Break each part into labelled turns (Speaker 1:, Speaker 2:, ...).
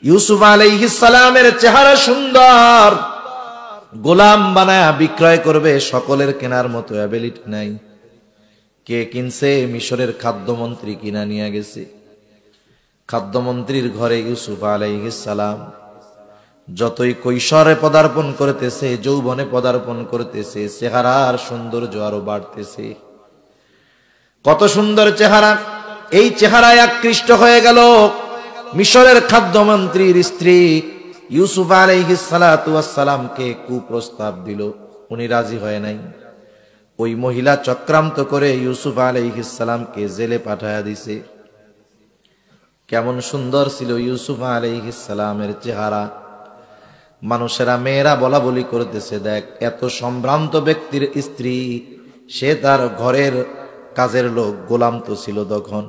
Speaker 1: ইউসুফ আলাইহিস সালামের চেহারা সুন্দর, গোলাম বানায়া বিক্রয় করবে, সকলের কেনার মতো অ্যাবিলিটি নাই। কে কিনছে? মিশরের খাদ্যমন্ত্রী কিনা নিয়ে গেছে। খাদ্যমন্ত্রীর ঘরে ইউসুফ আলাইহিস সালাম যতই কৈশোরে পদার্পণ করতেছে, যৌবনে পদার্পণ করতেছে, চেহারার সৌন্দর্য আরো বাড়তেছে। কত সুন্দর চেহারা! এই চেহারায় আকৃষ্ট হয়ে গেল মিশরের খাদ্যমন্ত্রীর স্ত্রী। ইউসুফ আলাইহিস সালাতু ওয়াস সালামকে কুপ্রস্তাব দিল, উনি রাজি হয় নাই। ওই মহিলা চক্রান্ত করে ইউসুফ আলাইহিস সালামকে জেলে পাঠায়া দিছে। কেমন সুন্দর ছিল ইউসুফ আলাইহিস সালামের চেহারা! মানুষেরা, মেয়েরা বলা বলি করতেছে, দেখ এত সম্ভ্রান্ত ব্যক্তির স্ত্রী, সে তার ঘরের কাজের লোক, গোলাম তো ছিল তখন।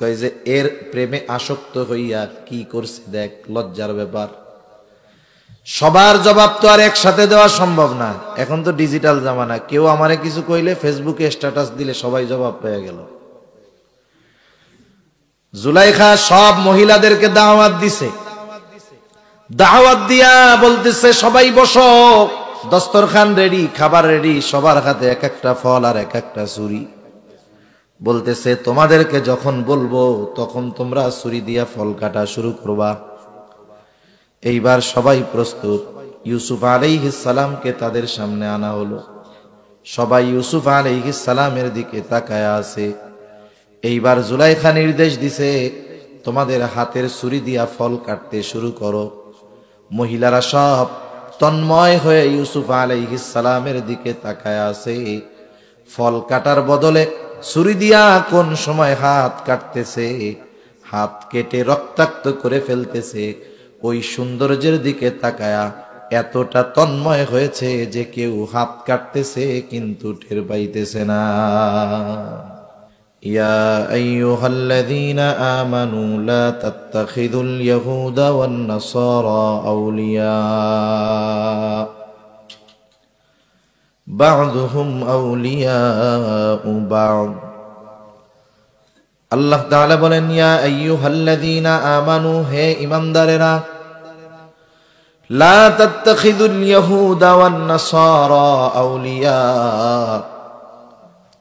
Speaker 1: কয় যে এর প্রেমে আসক্ত হইয়া কি করছে, দেখ লজ্জার ব্যাপার। সবার জবাব তো আর একসাথে দেওয়া সম্ভব না, এখন তো ডিজিটাল জামানা। কেউ আমারে কিছু কইলে ফেসবুকে স্ট্যাটাস দিলে সবাই জবাব পেয়ে গেল। জুলাইখা সব মহিলাদেরকে দাওয়াত দিছে, দাওয়াত দিয়া বলতেছে সবাই বসো, দস্তরখান রেডি, খাবার রেডি, সবার হাতে এক একটা ফল আর এক একটা ছুরি। বলতেছে তোমাদেরকে যখন বলবো তখন তোমরা ছুরি দিয়া ফল কাটা শুরু করবা। এইবার সবাই প্রস্তুত। ইউসুফ আলাইহিস সালামকে তাদের সামনে আনা হলো। সবাই ইউসুফ আলাইহিস সালামের দিকে তাকায় আছে। এইবার জুলাইখা নির্দেশ দিছে, তোমাদের হাতের ছুরি দিয়া ফল কাটতে শুরু করো। মহিলারা সব তন্ময় হয়ে ইউসুফ আলাইহিস সালামের দিকে তাকায় আছে। ফল কাটার বদলে ছুরি দিয়া কোন সময় হাত কাটতেছে, হাত কেটে রক্তাক্ত করে ফেলতেছে। ওই সৌন্দর্যের দিকে তাকায়া এতটা তন্ময় হয়েছে যে কেউ হাত কাটতেছে কিন্তু টের পাইতেছে না। ইয়া আইয়ুহাল্লাযীনা আমানু লা তাত্তাখিযুল ইয়াহুদা ওয়ান নাসারা আউলিয়া বা'দুহুম আউলিয়াউ বা'দ। আল্লাহ তাআলা বলেন, ইয়া আইয়ুহাল্লাযীনা আমানু, হে ঈমানদারেরা, লা তাত্তাখিযুল ইয়াহুদা ওয়ান নাসারা আউলিয়া,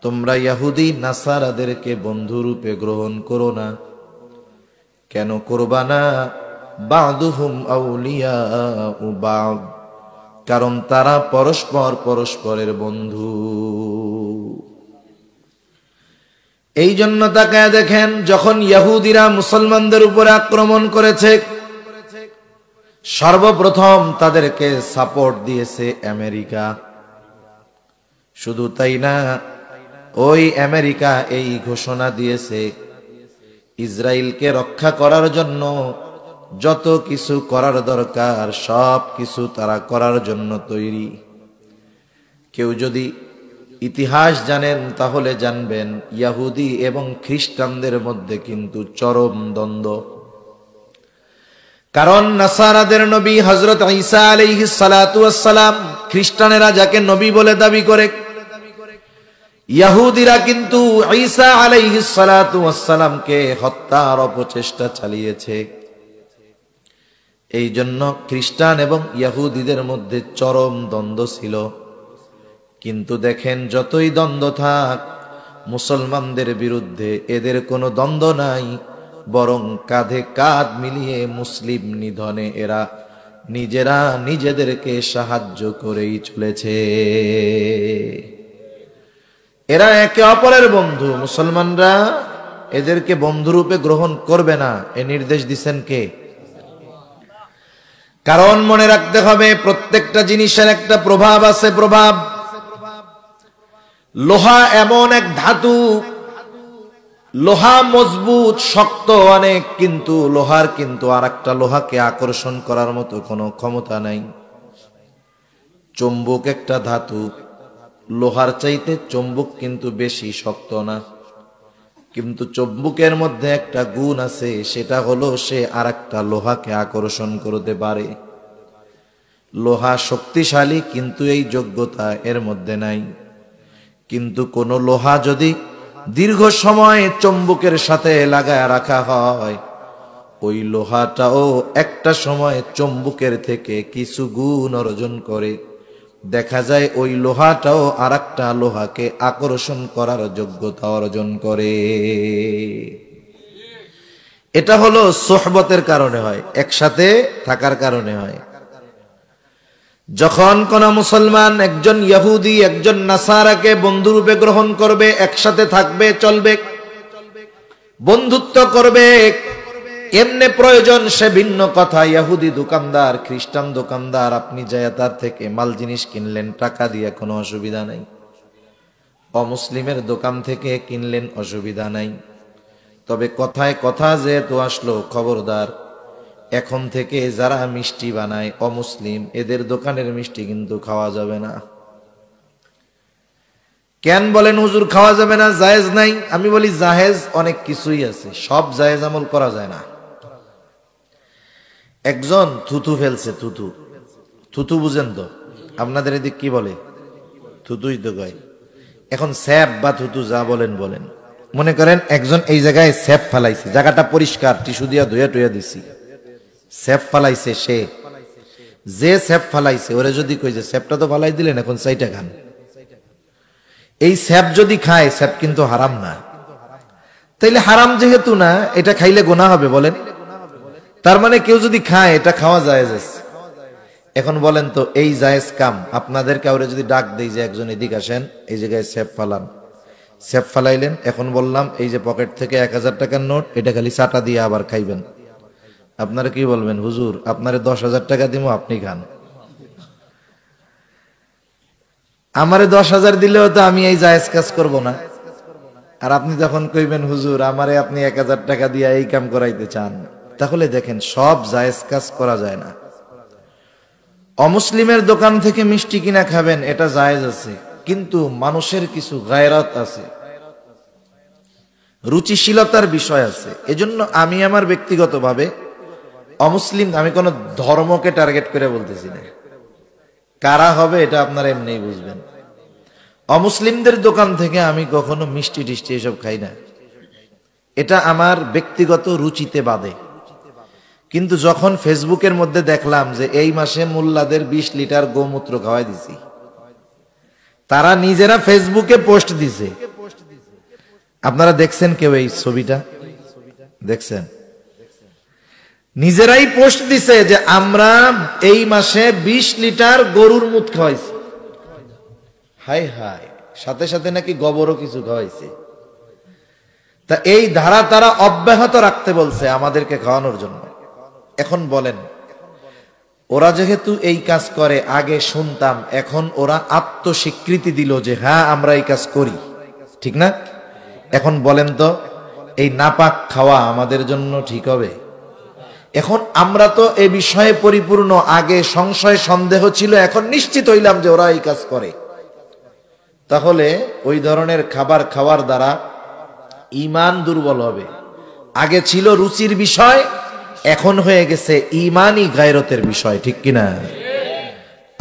Speaker 1: তোমরা ইহুদি নাসারাদেরকে বন্ধুরূপে গ্রহণ করো না। কেন করবা না? বা'দুহুম আউলিয়াউ বা'দ, কারণ তারা পরস্পর পরস্পরের বন্ধু। এই জন্য তাকায় দেখেন, যখন ইহুদিরা মুসলমানদের উপরে আক্রমণ করেছে, সর্বপ্রথম তাদেরকে সাপোর্ট দিয়েছে আমেরিকা। শুধু তাই না, ওই আমেরিকা এই ঘোষণা দিয়েছে, ইসরায়েলকে রক্ষা করার জন্য যত কিছু করার দরকার সব কিছু তারা করার জন্য তৈরি। কেউ যদি ইতিহাস জানেন তাহলে জানবেন, ইহুদি এবং খ্রিস্টানদের মধ্যে কিন্তু চরম দ্বন্দ্ব। কারণ নাসারাদের নবী হযরত ঈসা আলাইহিস সালাতু ওয়াস সালাম, খ্রিস্টানেরা যাকে নবী বলে দাবি করে, ইহুদিরা কিন্তু ঈসা আলাইহিস সালাতু ওয়াস সালামকে হত্যার অপচেষ্টা চালিয়েছে। এই জন্য খ্রিস্টান এবং ইহুদিদের মধ্যে চরম দ্বন্দ্ব ছিল। কিন্তু দেখেন, যতই দ্বন্দ্ব থাক, মুসলমানদের বিরুদ্ধে এদের কোনো দ্বন্দ্ব নাই, বরং কাঁধে কাঁধ মিলিয়ে মুসলিম নিধনে এরা নিজেরা নিজেদেরকে সাহায্য করেই চলেছে। এরা একে অপরের বন্ধু। মুসলমানরা এদেরকে বন্ধুরূপে গ্রহণ করবে না, এ নির্দেশ দিচ্ছেন কে? কারণ মনে রাখতে হবে, প্রত্যেকটা জিনিসের একটা প্রভাব আছে। প্রভাব, লোহা এমন এক ধাতু, লোহা মজবুত শক্ত অনেক, কিন্তু লোহার কিন্তু আর একটা লোহাকে আকর্ষণ করার মতো কোনো ক্ষমতা নাই। চুম্বক একটা ধাতু, লোহার চাইতে চুম্বক কিন্তু বেশি শক্ত না, কিন্তু চুম্বকের মধ্যে একটা গুণ আছে, সেটা হলো সে আর একটা লোহাকে আকর্ষণ করতে পারে। লোহা শক্তিশালী, কিন্তু এই যোগ্যতা এর মধ্যে নাই। কিন্তু কোন লোহা যদি দীর্ঘ সময় চুম্বকের সাথে লাগায় রাখা হয়, ওই লোহাটাও একটা সময় চুম্বকের থেকে কিছু গুণ অর্জন করে। দেখা যায় ওই লোহাটাও আর একটা লোহাকে আকর্ষণ করার যোগ্যতা অর্জন করে। এটা হলো সোহবতের কারণে হয়, একসাথে থাকার কারণে হয়। যখন কোন মুসলমান একজন ইহুদি একজন নাসারাকে বন্ধুরূপে গ্রহণ করবে, একসাথে থাকবে, চলবে, বন্ধুত্ব করবে, এমনি প্রয়োজন সে ভিন্ন কথা। ইহুদি দোকানদার, খ্রিস্টান দোকানদার, আপনি যায় তার থেকে মাল জিনিস কিনলেন, টাকা দিয়ে কোনো অসুবিধা নাই। অমুসলিমের দোকান থেকে কিনলেন, অসুবিধা নাই। তবে কথায় কথা যেহেতু আসলো, খবরদার, এখন থেকে যারা মিষ্টি বানায় অমুসলিম, এদের দোকানের মিষ্টি কিন্তু খাওয়া যাবে না। কেন বলেন হুজুর খাওয়া যাবে না, জায়েজ নাই? আমি বলি জায়েজ অনেক কিছুই আছে, সব জায়েজ আমল করা যায় না। একজন থুতু ফেলছে, থুতু, থুতু বুঝেন তো? আপনাদের এদিক কি বলে? থুতুই তো কয়। এখন স্যাপ বা থুতু যা বলেন বলেন, মনে করেন একজন এই জায়গায় স্যাপ ফালাইছে, জায়গাটা পরিষ্কার, টিস্যু দিয়া ধুয়া টুয়া দিছি, স্যাপ ফালাইছে। সে যে স্যাপ ফালাইছে ওরে যদি কই যে স্যাপটা তো ফালাই দিলেন, এখন চাইটা খান, এই স্যাপ যদি খায়, স্যাপ কিন্তু হারাম না। তাইলে হারাম যেহেতু না, এটা খাইলে গুনাহ হবে বলেন? তার মানে কেউ যদি খায়, এটা খাওয়া জায়েজ আছে। এখন বলেন তো, এই জায়েজ কাম আপনাদের কাউরে যদি ডাক দেই যে একজন এদিকে আসেন, এই জায়গায় স্যাপ ফালান, স্যাপ ফালাইলেন, এখন বললাম এই যে পকেট থেকে 1000 টাকার নোট, এটা খালি চাটা দিয়ে আবার খাইবেন, আপনারা কি বলবেন? হুজুর আপনারে 10,000 টাকা দিব, আপনি খান। আমারে 10,000 দিলেও তো আমি এই জায়েজ কাজ করব না। আর আপনি যখন কইবেন হুজুর আমারে আপনি 1000 টাকা দিয়ে এই কাম করাইতে চান, তাহলে দেখেন সব জায়েজ কাজ করা যায় না। অমুসলিমের দোকান থেকে মিষ্টি কিনা খাবেন, এটা জায়েজ আছে, কিন্তু মানুষের কিছু গায়রাত আছে, রুচিশীলতার বিষয় আছে। এজন্য আমি আমার ব্যক্তিগতভাবে অমুসলিম, আমি কোন ধর্মকে টার্গেট করে বলতেছি না, কারা হবে এটা আপনারা এমনি বুঝবেন। অমুসলিমদের দোকান থেকে আমি কখনো মিষ্টি টিষ্টি এসব খাই না, এটা আমার ব্যক্তিগত রুচিতে বাদে। কিন্তু যখন ফেসবুকের মধ্যে দেখলাম যে এই মাসে মোল্লাদের 20 লিটার গোমূত্র খাওয়াই দিছি, তারা নিজেরা ফেসবুকে পোস্ট দিছে, আপনারা দেখছেন কেউ এই ছবিটা? দেখছেন? নিজেরাই পোস্ট দিছে যে আমরা এই মাসে 20 লিটার গরুর মুত খাওয়াইছি। হায় হায়, সাথে সাথে নাকি গোবরও কিছু খাওয়াইছে। তা এই ধারা তারা অব্যাহত রাখতে বলছে আমাদেরকে খাওয়ানোর জন্য। এখন বলেন, ওরা যেহেতু এই কাজ করে, আগে শুনতাম, এখন ওরা আত্মস্বীকৃতি দিল যে হ্যাঁ আমরা এই কাজ করি, ঠিক না? এখন বলেন তো, এই নাপাক খাওয়া আমাদের জন্য ঠিক হবে? এখন আমরা তো এ বিষয়ে পরিপূর্ণ, আগে সংশয় সন্দেহ ছিল, এখন নিশ্চিত হইলাম যে ওরা এই কাজ করে। তাহলে ওই ধরনের খাবার খাওয়ার দ্বারা ঈমান দুর্বল হবে। আগে ছিল রুচির বিষয়, এখন হয়ে গেছে ঈমানি গায়রতের বিষয়, ঠিক কিনা?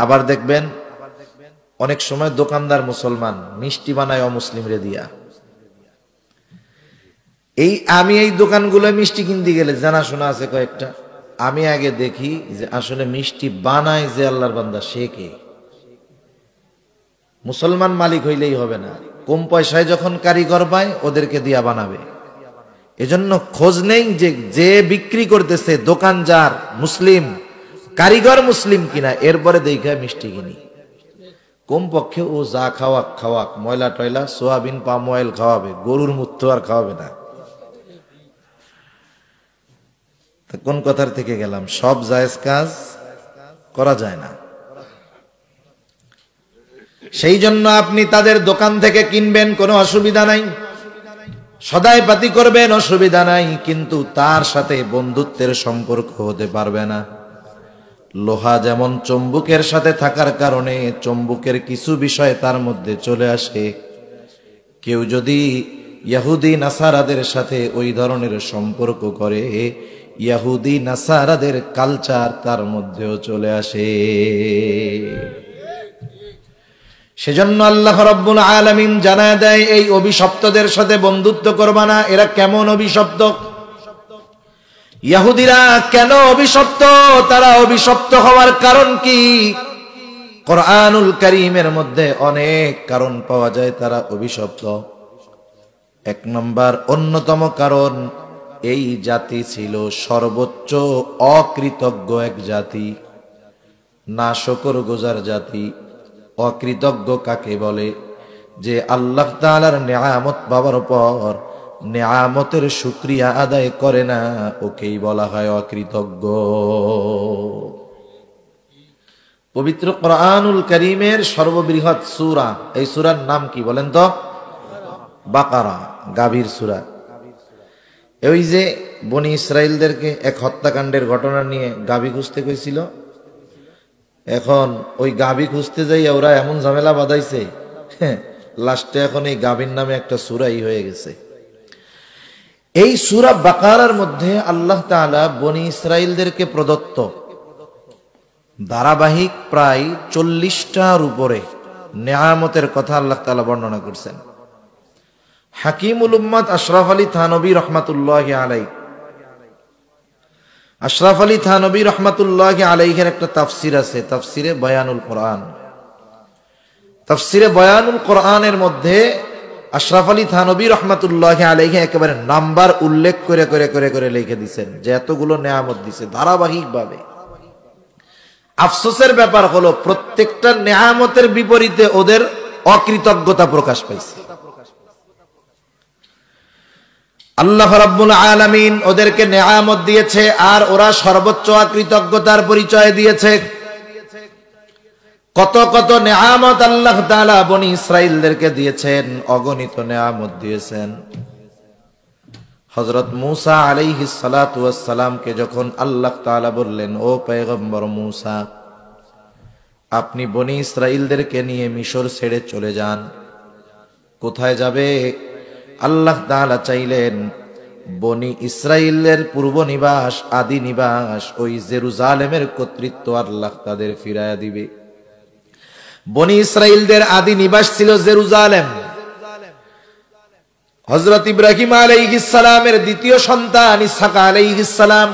Speaker 1: আবার দেখবেন অনেক সময় দোকানদার মুসলমান মিষ্টি বানায় অমুসলিমরে দিয়া। আমি এই দোকানগুলো মিষ্টি কিনতে গেলে জানাশোনা আছে কয়েকটা, আমি আগে দেখি যে আসলে মিষ্টি বানায় যে আল্লাহর বান্দা, সে কে? মুসলমান মালিক হইলেই হবে না, কম পয়সায় যখন কারিগর পায় ওদেরকে দিয়া বানাবে। এজন্য খোঁজ নেই যে যে বিক্রি করতেছে দোকান যার মুসলিম, কারিগর মুসলিম কিনা, এরপরে দেখা মিষ্টি কিনি। কমপক্ষে ও যা খাওয়াক খাওয়াক, ময়লা টয়লা, সোয়াবিন পাম অয়েল খাওয়াবে, গরুর মূত্র আর খাওয়াবে না। কোন কথার থেকে গেলাম? সব জায়েজ কাজ করা যায় না। সেই জন্য আপনি তাদের দোকান থেকে কিনবেন, কোনো অসুবিধা নাই, সদাই পাতি করবেন, অসুবিধা নাই, কিন্তু তার সাথে বন্ধুত্বের সম্পর্ক হতে পারবে না। লোহা যেমন চুম্বকের সাথে থাকার কারণে চুম্বকের কিছু বিষয় তার মধ্যে চলে আসে, কেউ যদি ইহুদি নাসারাদের সাথে ওই ধরনের সম্পর্ক করে, ইহুদি নাসারাদের কালচার তার মধ্যেও চলে আসে। সেজন্য আল্লাহ রাব্বুল আলামিন জানায় দেয়, এই অভিশপ্তদের সাথে বন্ধুত্ব করবা না। এরা কেমন অভিশপ্ত? ইহুদিরা কেন অভিশপ্ত? তারা অভিশপ্ত হওয়ার কারণ কি? কোরআনুল কারীমের মধ্যে অনেক কারণ পাওয়া যায় তারা অভিশপ্ত। এক নম্বর অন্যতম কারণ, এই জাতি ছিল সর্বোচ্চ অকৃতজ্ঞ এক জাতি, নাশকরগুজার জাতি। অকৃতজ্ঞ কাকে বলে? যে আল্লাহ তাআলার নেয়ামত পাওয়ার পর নেয়ামতের শুকরিয়া আদায় করে না, ওকেই বলা হয় অকৃতজ্ঞ। পবিত্র কোরআনুল কারীমের সর্ববৃহৎ সূরা, এই সূরার নাম কি বলেন তো? বাকারা, গাভীর সূরা। ওই যে বনি ইসরাইলদেরকে এক হত্যাকাণ্ডের ঘটনা নিয়ে গাভী খুঁজতে কইছিল, এখন ওই গাভী খুঁজতে যাই ওরা এমন ঝামেলা বাঁধাইছে, লাস্টে এখন এই গাভীর নামে একটা সূরাই হয়ে গেছে। এই সূরা বাকারার মধ্যে আল্লাহ তাআলা বনি ইসরাইলদেরকে প্রদত্ত ধারাবাহিক প্রায় 40টার উপরে নেয়ামতের কথা আল্লাহ তাআলা বর্ণনা করছেন। হাকিমুল উম্মাত আশরাফ আলী থানবী রহমাতুল্লাহি আলাইহি, আশরাফ আলী থানবী রহমাতুল্লাহি আলাইহির একটা তাফসির আছে, তাফসিরে বয়ানুল কোরআন। তাফসিরে বয়ানুল কোরআনের মধ্যে আশরাফ আলী থানবী রহমাতুল্লাহি আলাইহি একেবারে নাম্বার উল্লেখ করে করে করে করে লিখে দিয়েছেন যে এতগুলো নেয়ামত দিছে ধারাবাহিকভাবে। আফসোসের ব্যাপার হলো প্রত্যেকটা নেয়ামতের বিপরীতে ওদের অকৃতজ্ঞতা প্রকাশ পাইছে। আল্লাহ রাব্বুল আলামিন ওদেরকে নেয়ামত দিয়েছে আর ওরা সর্বোচ্চ অকৃতজ্ঞতার পরিচয় দিয়েছে। কত কত নেয়ামত আল্লাহ তাআলা বনি ইসরাইলদেরকে দিয়েছেন, অগণিত নেয়ামত দিয়েছেন। হযরত মূসা আলাইহিস সালাতু ওয়াস সালামকে যখন আল্লাহ তাআলা বললেন, ও পয়গম্বর মূসা, আপনি বনি ইসরাইলদেরকে নিয়ে মিশর ছেড়ে চলে যান। কোথায় যাবে? আল্লাহ তাআলা চাইলেন বনি ইসরাইলের পূর্ব নিবাস, আদি নিবাস, ওই জেরুজালেমের কর্তৃত্ব আল্লাহ তাদের ফিরায়া দিবে। বনি ইসরাইলদের আদি নিবাস ছিল জেরুজালেম। হযরত ইব্রাহিম আলাইহিস সালামের দ্বিতীয় সন্তান ইসহাক আলাইহিস সালাম,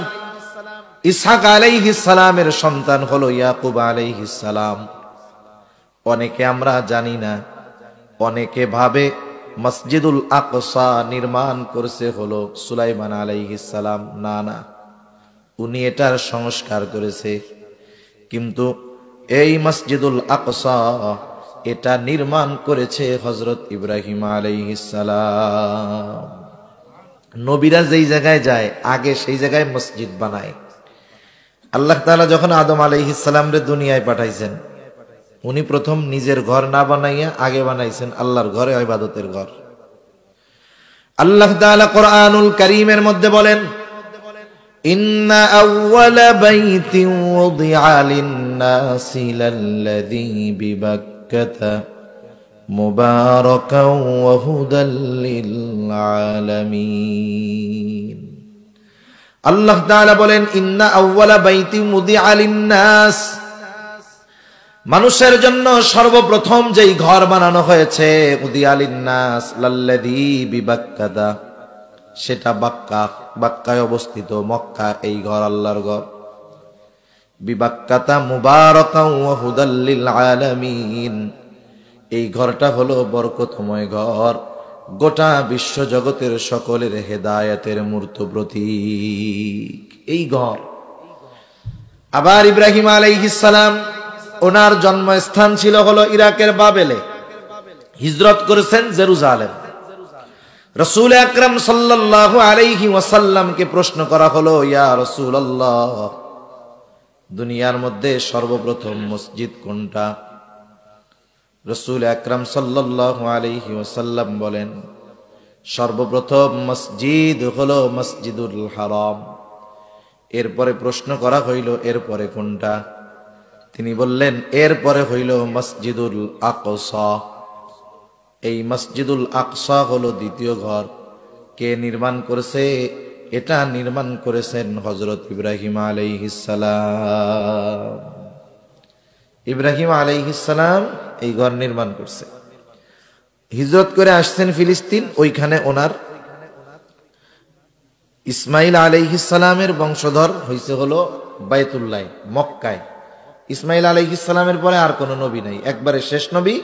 Speaker 1: ইসহাক আলাইহিস সালামের সন্তান হলো ইয়াকুব আলাইহিস সালাম। অনেকে আমরা জানি না, অনেকে ভাবে মসজিদুল আকসা নির্মাণ করেছে হলো সুলাইমান আলাইহিস সালাম। না না, উনি এটার সংস্কার করেছে, কিন্তু এই মসজিদুল আকসা এটা নির্মাণ করেছে হযরত ইব্রাহিম আলাইহিস সালাম। নবীরা যেই জায়গায় যায় আগে সেই জায়গায় মসজিদ বানায়। আল্লাহ তাআলা যখন আদম আলাইহিস সালাম রে দুনিয়ায় পাঠাইছেন, উনি প্রথম নিজের ঘর না বানাইয়া আগে বানাইছেন আল্লাহর ঘরে, ইবাদতের ঘর। আল্লাহ তাআলা কোরআনুল কারীমের মধ্যে বলেন, ইন্না আউওয়ালা বাইতিন ওয়াদিআ লিন-নাসি লাল্লাযী বিবাক্কাতা মুবারাকান ওয়া হুদাল লিল-আলামিন। আল্লাহ তাআলা বলেন, ইন্না আউওয়ালা বাইতিন ওয়াদিআ লিন-নাস, মানুষের জন্য সর্বপ্রথম যেই ঘর বানানো হয়েছে, উদিআ লিন-নাস লাল্লাযী বিবাক্কাতা, সেটা বাক্কা, বাক্কায় অবস্থিত, মক্কা, এই ঘর আল্লাহর ঘর। বিবাক্কাতা মুবারাকান ওয়া হুদাল লিল-আলামিন, এই ঘরটা হলো বরকতময় ঘর, গোটা বিশ্ব জগতের সকলের হেদায়েতের মূর্ত প্রতীক এই ঘর। আবার ইব্রাহিম আলাইহিস সালাম, ওনার জন্মস্থান ছিল হলো ইরাকের বাবেলে, হিজরত করেছেন জেরুজালেম। রাসূল আকরাম সাল্লাল্লাহু আলাইহি ওয়াসাল্লামকে প্রশ্ন করা হলো, ইয়া রাসূলুল্লাহ, দুনিয়ার মধ্যে সর্বপ্রথম মসজিদ কোনটা? রাসূল আকরাম সাল্লাল্লাহু আলাইহি ওয়াসাল্লাম বলেন, সর্বপ্রথম মসজিদ হলো মসজিদুল হারাম। এরপরে প্রশ্ন করা হইল, এরপরে কোনটা? তিনি বললেন, এরপরে হইল মসজিদুল আকসা। এই মসজিদুল আকসা হলো দ্বিতীয় ঘর। কে নির্মাণ করেছে? এটা নির্মাণ করেছেন হযরত ইব্রাহিম আলাইহিস সালাম। ইব্রাহিম আলাইহিস সালাম এই ঘর নির্মাণ করছে। হিজরত করে আসছেন ফিলিস্তিন, ওইখানে ওনার ইসমাইল আলাইহিস সালামের বংশধর হইছে হলো বাইতুল্লাহ মক্কায়। ইসমাইল আলাইহিস সালামের পরে আর কোনো নবী নাই, একবারে শেষ নবী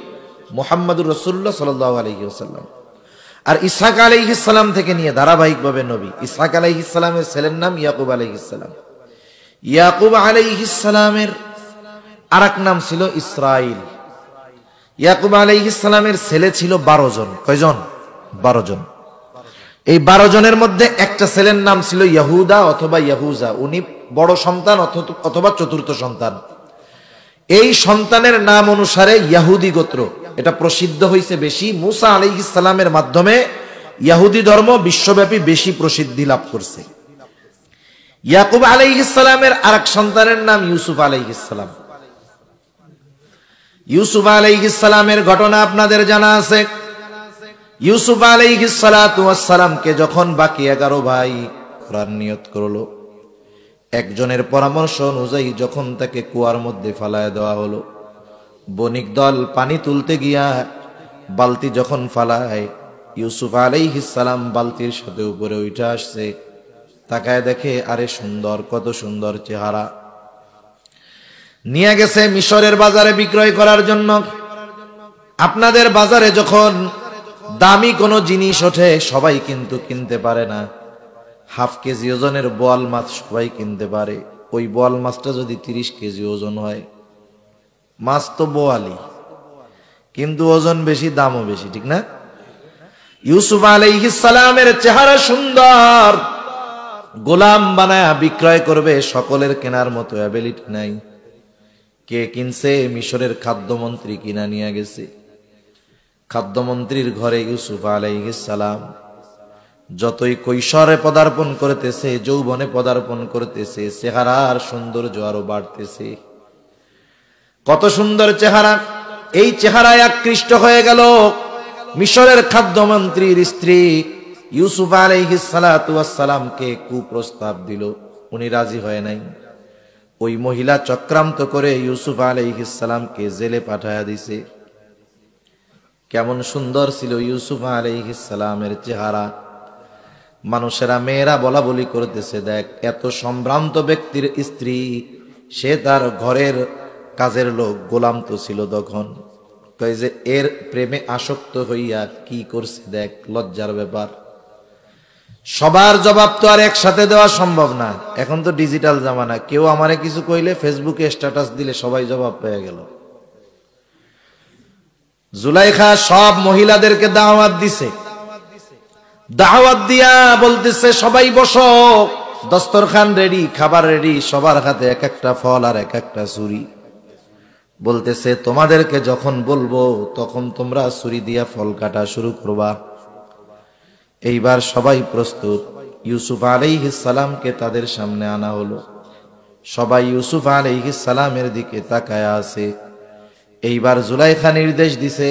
Speaker 1: মুহাম্মদুর রাসূলুল্লাহ সাল্লাল্লাহু আলাইহি ওয়াসাল্লাম। আর ইসহাক আলাইহিস সালাম থেকে নিয়ে ধারাবাহিকভাবে নবী। ইসহাক আলাইহিস সালামের ছেলের নাম ইয়াকুব আলাইহিস সালাম। ইয়াকুব আলাইহিস সালামের আরেক নাম ছিল ইসরাইল। ইয়াকুব আলাইহিস সালামের ছেলে ছিল 12 জন। কয়জন? 12 জন। এই 12 জনের মধ্যে একটা ছেলের নাম ছিল ইয়াহুদা অথবা ইয়াহুজা। উনি বড় সন্তান অথবা চতুর্থ সন্তান। এই সন্তানের নাম অনুসারে ইয়াহুদি গোত্র এটা প্রসিদ্ধ হয়েছে বেশি। মুসা আলাইহিস সালামের মাধ্যমে ইয়াহুদি ধর্ম বিশ্বব্যাপী বেশি প্রসিদ্ধি লাভ করছে। ইয়াকুব আলাইহিস সালামের আরেক সন্তানের নাম ইউসুফ আলাইহিস সালাম। ইউসুফ আলাইহিস সালামের ঘটনা আপনাদের জানা আছে। ইউসুফ আলাইহিস সালাতু ওয়াস সালামকে যখন বাকি 11 ভাই খোরার নিয়ত করলো, একজনের পরামর্শ অনুযায়ী যখন তাকে কুয়ার মধ্যে ফালায় দেওয়া হলো, বণিক দল পানি তুলতে গিয়া বালতি যখন ফালায়, ইউসুফ আলাইহিস সালাম বালতির সাথে উপরে উঠে আসছে। তাকায় দেখে আরে সুন্দর, কত সুন্দর চেহারা। নিয়ে গেছে মিশরের বাজারে বিক্রয় করার জন্য। আপনাদের বাজারে যখন দামি কোনো জিনিস ওঠে সবাই কিন্তু কিনতে পারে না। হাফ কেজি ওজনের বোয়াল মাছ সবাই কিনতে পারে। ওই বোয়াল মাছটা যদি 30 কেজি ওজন হয়, মাছ তো বোয়ালি, কিন্তু ওজন বেশি, দামও বেশি, ঠিক না? ইউসুফ আলাইহিস সালামের চেহারা সুন্দর, গোলাম বানায়া বিক্রয় করবে, সকলের কেনার মতো অ্যাবিলিটি নাই। কে কিনছে? মিশরের খাদ্যমন্ত্রী কিনা নিয়ে গেছে। খাদ্যমন্ত্রীর ঘরে ইউসুফ আলাইহিস সালাম যতই কৈশোরে পদার্পণ করতেছে, যৌবনে পদার্পণ করতেছে, চেহারার সৌন্দর্য আরো বাড়তেছে। কত সুন্দর চেহারা! এই চেহারায় আকৃষ্ট হয়ে গেল মিশরের খাদ্যমন্ত্রীর স্ত্রী। ইউসুফ আলাইহিস সালাতু ওয়াস সালামকে কুপ্রস্তাব দিল, উনি রাজি হয় নাই। ওই মহিলা চক্রান্ত করে ইউসুফ আলাইহিস সালামকে জেলে পাঠায়া দিছে। কেমন সুন্দর ছিল ইউসুফ আলাইহিস সালামের চেহারা! মানুষেরা, মেয়েরা বলা বলি করতেছে, দেখ এত সম্ভ্রান্ত ব্যক্তির স্ত্রী, সে তার ঘরের কাজের লোক, গোলাম তো ছিল তখন। কই যে এর প্রেমে আসক্ত হইয়া কি করছে দেখ, লজ্জার ব্যাপার। সবার জবাব তো আর একসাথে দেওয়া সম্ভব না। এখন তো ডিজিটাল জামানা, কেউ আমারে কিছু কইলে ফেসবুকে স্ট্যাটাস দিলে সবাই জবাব পেয়ে গেল। জুলাইখা সব মহিলাদেরকে দাওয়াত দিছে। দাওয়াত দিয়া বলতেছে, সবাই বসো, দস্তরখান রেডি, খাবার রেডি, সবার হাতে এক একটা ফল আর এক একটা ছুরি। বলতেছে, তোমাদেরকে যখন বলবো তখন তোমরা ছুরি দিয়া ফল কাটা শুরু করবা। এইবার সবাই প্রস্তুত। ইউসুফ আলাইহিস সালামকে তাদের সামনে আনা হলো। সবাই ইউসুফ আলাইহিস সালামের দিকে তাকায় আছে। এইবার জুলাইখা নির্দেশ দিছে,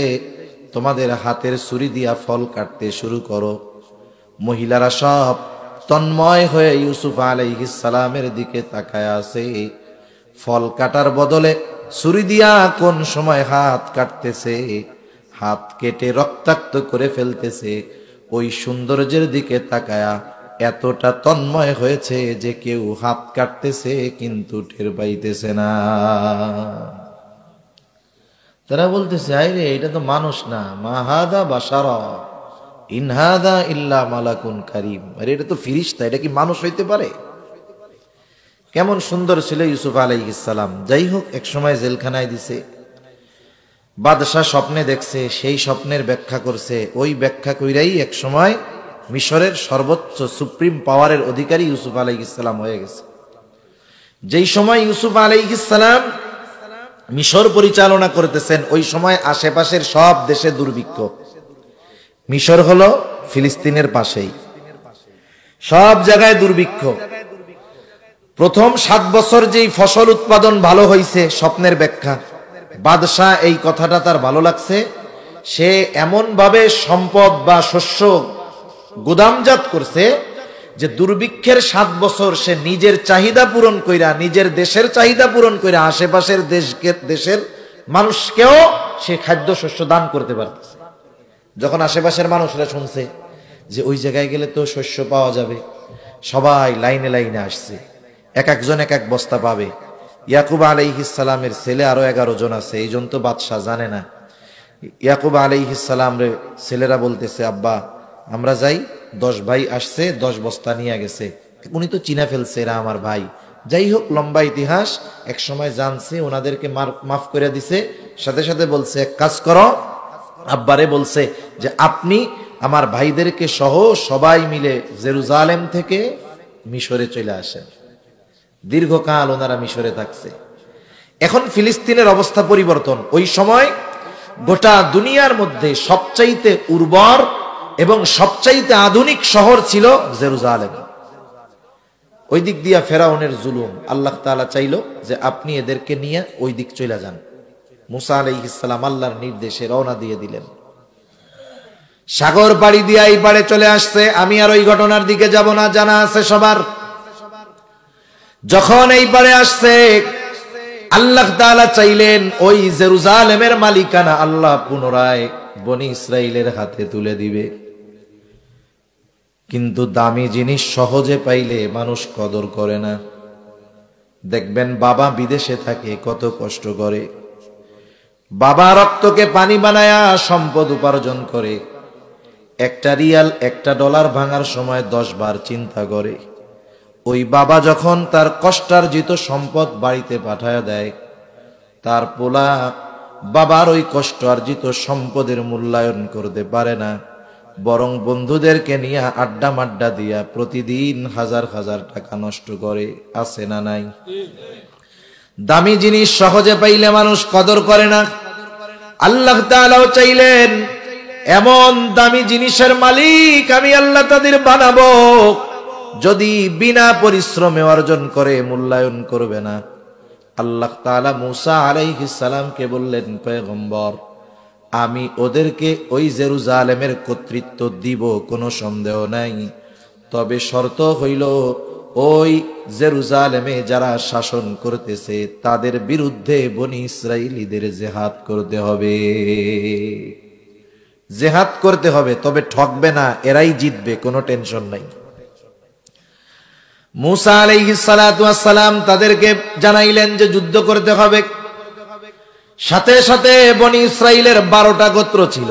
Speaker 1: তোমাদের হাতের ছুরি দিয়া ফল কাটতে শুরু করো। মহিলারা সব তন্ময় হয়ে ইউসুফ আলাইহিস সালামের দিকে তাকায় আছে। ফল কাটার বদলে ছুরি দিয়া কোন সময় হাত কাটতেছে, হাত কেটে রক্তাক্ত করে ফেলতেছে। ওই সৌন্দর্যের দিকে তাকায়া এতটা তন্ময় হয়েছে যে কেউ হাত কাটতেছে কিন্তু টের পাইতেছে না। তারা বলতেছে, আরে এটা তো মানুষ না, মাহাদা বাশারা ইনহাদা ইল্লা মালাকুন কারীম। আরে এটা তো ফেরেশতা, এটা কি মানুষ হইতে পারে? কেমন সুন্দর ছিল ইউসুফ আলাইহিস সালাম। যাই হোক, এক সময় জেলখানায় দিছে। বাদশাহ স্বপ্নে দেখছে, সেই স্বপ্নের ব্যাখ্যা করছে। ওই ব্যাখ্যা কইরাই এক সময় মিশরের সর্বোচ্চ সুপ্রিম পাওয়ারের অধিকারী ইউসুফ আলাইহিস সালাম হয়ে গেছে। যেই সময় ইউসুফ আলাইহিস সালাম মিশর পরিচালনা করতেছেন, ওই সময় আশেপাশের সব দেশে দুর্ভিক্ষ। মিশর হলো ফিলিস্তিনের পাশেই, সব জায়গায় দুর্ভিক্ষ। প্রথম 7 বছর যেই ফসল উৎপাদন ভালো হয়েছে, স্বপ্নের ব্যাখ্যা। বাদশাহ এই কথাটা তার ভালো লাগছে। সে এমন ভাবে সম্পদ বা শস্য গুদামজাত করছে যে দুর্ভিক্ষের 7 বছর সে নিজের চাহিদা পূরণ কইরা, নিজের দেশের চাহিদা পূরণ কইরা আশেপাশের দেশের মানুষকেও সে খাদ্য শস্য দান করতে পারতেছে। যখন আশেপাশের মানুষরা শুনছে যে ওই জায়গায় গেলে তো শস্য পাওয়া যাবে, সবাই লাইনে লাইনে আসছে, এক একজন এক এক বস্তা পাবে। ইয়াকুব আলাইহিস সালামের ছেলে আরো 11 জন আছে, এই জন তো বাদশাহ জানে না। ইয়াকুব আলাইহিস সালাম রে ছেলেরা বলতেছে, আব্বা আমরা যাই, 10 ভাই আসছে, 10 বস্তা নিয়ে গেছে। উনি তো চিনা ফেলছে এরা আমার ভাই। যাই হোক, লম্বা ইতিহাস। এক সময় জানছে, ওনাদেরকে মাফ করে দিছে। সাথে সাথে বলছে, এক কাজ করো, আব্বারে বলছে যে আপনি আমার ভাইদেরকে সহ সবাই মিলে জেরুজালেম থেকে মিশরে চলে আসেন। দীর্ঘকাল ওনারা মিশরে থাকছে। এখন ফিলিস্তিনের অবস্থা পরিবর্তন। ওই সময় গোটা দুনিয়ার মধ্যে সবচাইতে উর্বর এবং সবচাইতে আধুনিক শহর ছিল জেরুজালেম। ওই দিক দিয়া ফেরাউনের জুলুম, আল্লাহ তাআলা চাইল যে আপনি এদেরকে নিয়ে ওই দিক চলে যান। মুসা আলাইহিস সালাম আল্লাহর নির্দেশে রওনা দিয়ে দিলেন। সাগর পাড়ি দিয়ে এই পাড়ে চলে আসছে। আমি আর ওই ঘটনার দিকে যাব না, জানা আছে সবার। যখন এই পাড়ে আসছে, আল্লাহ তাআলা চাইলেন ওই জেরুজালেমের মালিকানা আল্লাহ পুনরায় বনি ইসরাইলের হাতে তুলে দিবে। কিন্তু দামি জিনিস সহজে পাইলে মানুষ কদর করে না। দেখবেন বাবা বিদেশে থাকে, কত কষ্ট করে, বাবা রক্তকে পানি বানায়া সম্পদ উপার্জন করে। একটা রিয়াল, একটা ডলার ভাঙার সময় 10 বার চিন্তা করে। ওই বাবা যখন তার কষ্টার্জিত সম্পদ বাড়িতে পাঠায়া দেয়, তার পোলা বাবার ওই কষ্টার্জিত সম্পদের মূল্যায়ন করতে পারে না, বরং বন্ধুদেরকে নিয়ে আড্ডা মাড্ডা দিয়া প্রতিদিন হাজার হাজার টাকা নষ্ট করে। আছে না নাই? দামি জিনিস সহজে পাইলে মানুষ কদর করে না। আল্লাহ তাআলাও চাইলেন এমন দামি জিনিসের মালিক আমি আল্লাহ তাদের বানাবো, যদি বিনা পরিশ্রমে অর্জন করে মূল্যায়ন করবে না। আল্লাহ তাআলা মুসা আলাইহিস সালামকে বললেন, পয়গম্বর আমি ওদেরকে ওই জেরুজালেমের কর্তৃত্ব দিব, কোনো সন্দেহ নাই। তবে শর্ত হইল ওই জেরুজালেমে যারা শাসন করতেছে তাদের বিরুদ্ধে বনি ইসরাইলীদের জিহাদ করতে হবে। জিহাদ করতে হবে, তবে ঠকবে না, এরাই জিতবে, কোনো টেনশন নাই। মুসা আলাইহিস সালাতু ওয়াস সালাম তাদেরকে জানাইলেন যে যুদ্ধ করতে হবে। সাথে সাথে বনি ইসরাইলের 12টা গোত্র ছিল।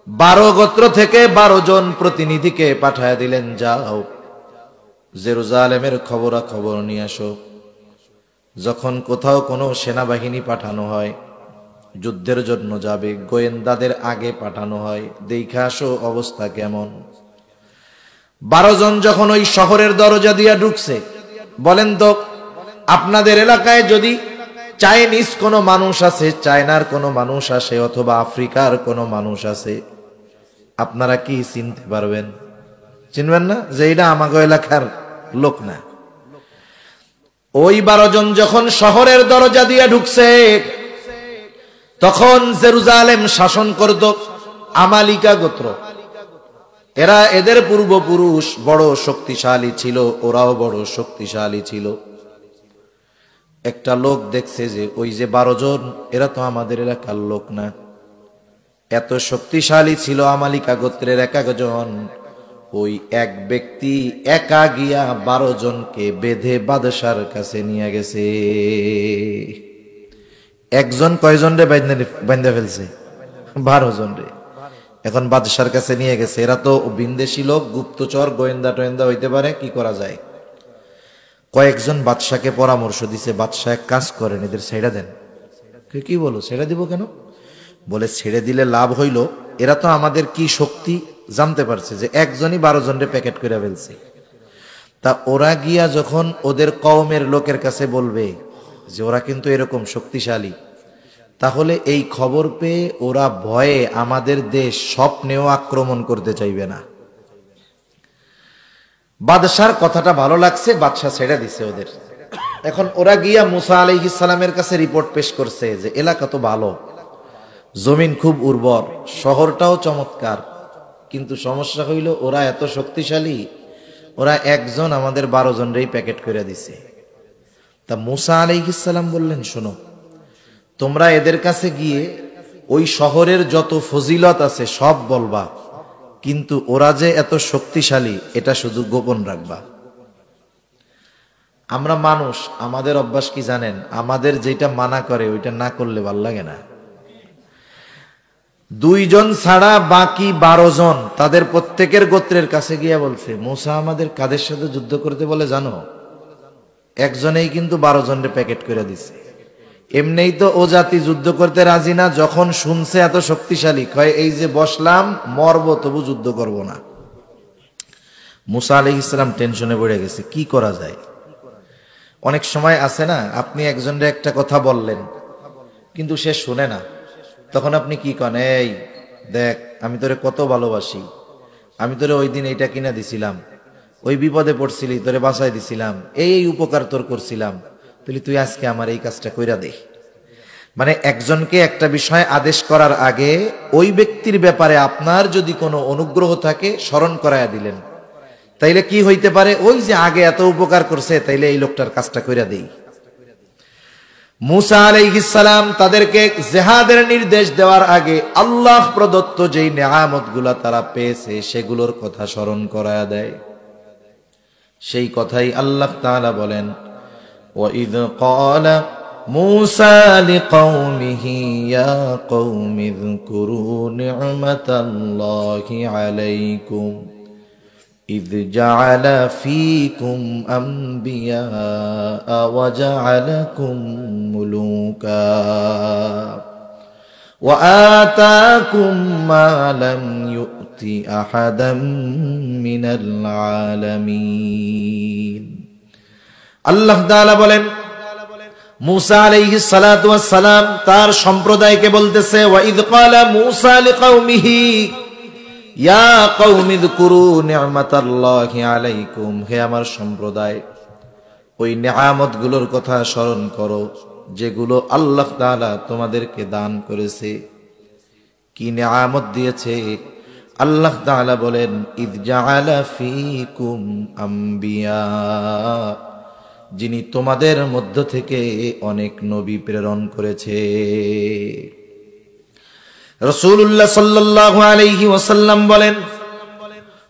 Speaker 1: 12 গোত্র থেকে 12 জন প্রতিনিধিকে পাঠায় দিলেন, যাও জেরুজালেমের খবরাখবর নিয়ে আসো। যখন কোথাও কোনো সেনাবাহিনী পাঠানো হয়, যুদ্ধের জন্য যাবে, গোয়েন্দাদের আগে পাঠানো হয়, দেখে আসো অবস্থা কেমন। 12 জন যখন ওই শহরের দরজা দিয়া ঢুকছে, বলেন তো আপনাদের এলাকায় যদি চাইনিজ কোনো মানুষ আছে, চায়নার কোনো মানুষ আসে, অথবা আফ্রিকার কোনো মানুষ আছে, আপনারা কি চিনতে পারবেন? চিনবেন না যে এটা আমাগো এলাকার লোক না। ওই 12 জন যখন শহরের দরজা দিয়ে ঢুকছে, তখন জেরুজালেম শাসন করত আমালিকা গোত্র। এরা, এদের পূর্বপুরুষ বড় শক্তিশালী ছিল, ওরাও বড় শক্তিশালী ছিল। একটা লোক দেখছে যে ওই যে 12 জন, এরা তো আমাদের এলাকার লোক না। এত শক্তিশালী ছিল আমালিকা গোত্রের এক একজন। ওই এক ব্যক্তি একা গিয়া 12 জনকে বেঁধে বাদশার কাছে নিয়ে গেছে। একজন কয়জন রে বাইন্ধে ফেলছে? 12 জন রে। এখন বাদশার কাছে নিয়ে গেছে। এরা তো বিন্দেশী লোক, গুপ্তচর, গোয়েন্দা টোয়েন্দা হইতে পারে, কি করা যায়? কয়েকজন বাদশাকে পরামর্শ দিছে, বাদশা এক কাজ করেন, এদের ছেড়ে দেন। কি বলো, ছেড়ে দিব কেন? বলে ছেড়ে দিলে লাভ হইল, এরা তো আমাদের কি শক্তি জানতে পারছে, যে একজনই 12 জনরে প্যাকেট করে ফেলছে। তা ওরা গিয়া যখন ওদের কওমের লোকের কাছে বলবে যে ওরা কিন্তু এরকম শক্তিশালী, তাহলে এই খবর পেয়ে ওরা ভয়ে আমাদের দেশ স্বপ্নেও আক্রমণ করতে চাইবে না। বাদশার কথাটা ভালো লাগছে, বাদশা ছেড়ে দিছে ওদের। এখন ওরা গিয়া মুসা আলাইহিস সালামের কাছে রিপোর্ট পেশ করছে যে এলাকা তো ভালো, জমিন খুব উর্বর, শহরটাও চমৎকার, কিন্তু সমস্যা হইল ওরা এত শক্তিশালী, ওরা একজন আমাদের 12 জনরেই প্যাকেট করে দিছে। তা মুসা আলাইহিস সালাম বললেন, শোনো, তোমরা এদের কাছে গিয়ে ওই শহরের যত ফজিলত আছে সব বলবা, কিন্তু ওরা যে এত শক্তিশালী এটা শুধু গোপন রাখবা। আমরা মানুষ, আমাদের অভ্যাস কি জানেন? আমাদের যেটা মানা করে ওইটা না করলে ভাল লাগে না। 2 জন ছাড়া বাকি 12 জন তাদের প্রত্যেকের গোত্রের কাছে গিয়া বলছে, মুসা আমাদের কাদের সাথে যুদ্ধ করতে বলে জানো? একজনেই কিন্তু 12 জনের প্যাকেট করে দিছে। এমনিই তো ও জাতি যুদ্ধ করতে রাজি না, যখন শুনছে এত শক্তিশালী কয় এই যে বসলাম মরবো তবু যুদ্ধ করব না। মুসা আলাইহিস সালাম টেনশনে পড়ে গেছে, কি করা যায়? অনেক সময় আছে না, আপনি একজনের একটা কথা বললেন কিন্তু সে শুনে না, তখন আপনি কি করেন? এই দেখ আমি তোরে কত ভালোবাসি, আমি তোরে ওই দিন এইটা কিনা দিছিলাম, ওই বিপদে পড়ছিলি তোরে বাঁচাই দিছিলাম, এই উপকার তোর করছিলাম, তুই আজকে আমার এই কাজটা কইরা দে। মানে একজনকে একটা বিষয় আদেশ করার আগে ওই ব্যক্তির ব্যাপারে আপনার যদি কোনো অনুগ্রহ থাকে স্মরণ করায়া দিলেন, তাইলে কি হইতে পারে? ওই যে আগে এত উপকার করছে, তাইলে এই লোকটার কাজটা কইরা দেই। মুসা আলাইহিস সালাম তাদেরকে জিহাদের নির্দেশ দেওয়ার আগে আল্লাহ প্রদত্ত যেই নেয়ামতগুলা তারা পেয়েছে সেগুলোর কথা স্মরণ করায়া দেয়। সেই কথাই আল্লাহ তাআলা বলেন, وَإِذْ قَالَ مُوسَى لِقَوْمِهِ يَا قَوْمِ اذْكُرُوا نِعْمَةَ اللَّهِ عَلَيْكُمْ إِذْ جَعَلَ فِيكُمْ أَنْبِيَاءَ وَجَعَلَكُمْ مُلُوكًا وَآتَاكُمْ مَا لَمْ يُؤْتِ أَحَدًا مِنَ الْعَالَمِينَ। আল্লাহ তাআলা বলেন, মুসা আলাইহিস সালাতু ওয়াস সালাম তার সম্প্রদায়কে বলতেছে, ওয়া ইয ক্বালা মুসা লিকাওমিহি ইয়া কওমি যকুরু নি'মাতাল্লাহি আলাইকুম, হে আমার সম্প্রদায় ওই নেয়ামতগুলোর কথা স্মরণ করো যেগুলো আল্লাহ তাআলা তোমাদেরকে দান করেছে। কি নেয়ামত দিয়েছে? আল্লাহ তাআলা বলেন, ইয জাআলা ফীকুম আম্বিয়া, যিনি তোমাদের মধ্য থেকে অনেক নবী প্রেরণ করেছে। রাসূলুল্লাহ সাল্লাল্লাহু আলাইহি ওয়াসাল্লাম বলেন,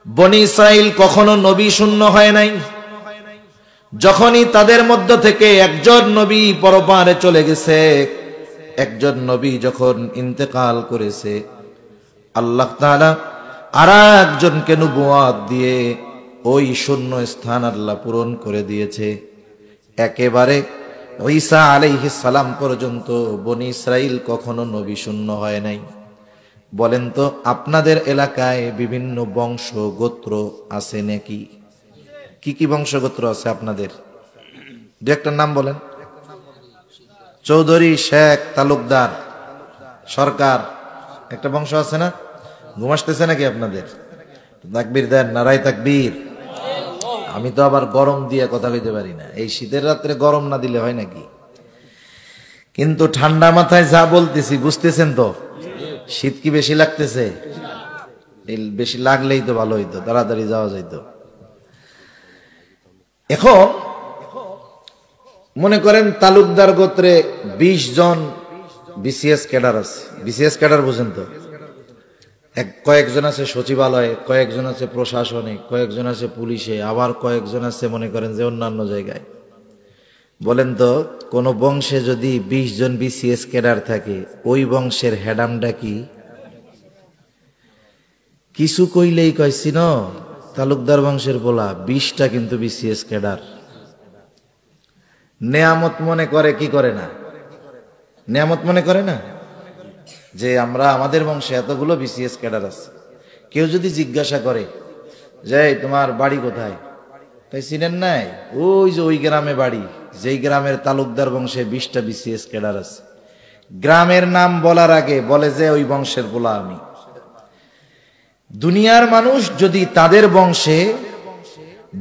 Speaker 1: বনি ইসরাইল কখনো নবী শূন্য হয় নাই। যখনই তাদের মধ্য থেকে একজন নবী পরপারে চলে গেছে, একজন নবী যখন ইন্তেকাল করেছে, আল্লাহ তাআলা আরেকজনকে নবুয়ত দিয়ে ওই শূন্য স্থান আল্লাহ পূরণ করে দিয়েছে। একেবারে ঈসা আলাইহিস সালাম পর্যন্ত বনি ইসরাইল কখনো নবী শূন্য হয় নাই। বলেন তো, আপনাদের এলাকায় বিভিন্ন বংশ গোত্র আছে নাকি? কি কি বংশ গোত্র আছে আপনাদের? দু একটা নাম বলেন। চৌধুরী, শেখ, তালুকদার, সরকার, একটা বংশ আছে না? ঘুম আসতেছে নাকি আপনাদের? তাকবীর দেন, নারায়ে তাকবীর। আমি তো আবার গরম দিয়ে কথা কইতে পারি না, এই শীতের রাত্রে গরম না দিলে হয় নাকি? কিন্তু ঠান্ডা মাথায় যা বলতেছি বুঝতেছেন তো? শীত কি বেশি লাগতেছে? বেশি লাগলেই তো ভালো হইতো, তাড়াতাড়ি যাওয়া যাইতো। এখন মনে করেন তালুকদার গোত্রে 20 জন বিসিএস ক্যাডার আছে। বিসিএস ক্যাডার বুঝেন তো? কয়েকজন আছে সচিবালয়ে, কয়েকজন আছে প্রশাসনে, কয়েকজন আছে পুলিশে, আবার কয়েকজন আছে মনে করেন যে অন্যান্য জায়গায়। বলেন তো, কোন বংশে যদি 20 জন বিসিএস ক্যাডার থাকে, ওই বংশের হেডামটা কি? কিছু কইলেই কইছি ন, তালুকদার বংশের বলা 20টা কিন্তু বিসিএস ক্যাডার। নেয়ামত মনে করে কি করে না? নেয়ামত মনে করে না যে আমরা আমাদের বংশে এতগুলো বিসিএস ক্যাডার আছে। কেউ যদি জিজ্ঞাসা করে যে তোমার বাড়ি কোথায়, তাই চিনেন নাই? ওই যে ওই গ্রামে বাড়ি, যেই গ্রামের তালুকদার বংশে 20টা বিসিএস ক্যাডার আছে। গ্রামের নাম বলার আগে বলে যে ওই বংশের পোলা আমি। দুনিয়ার মানুষ যদি তাদের বংশে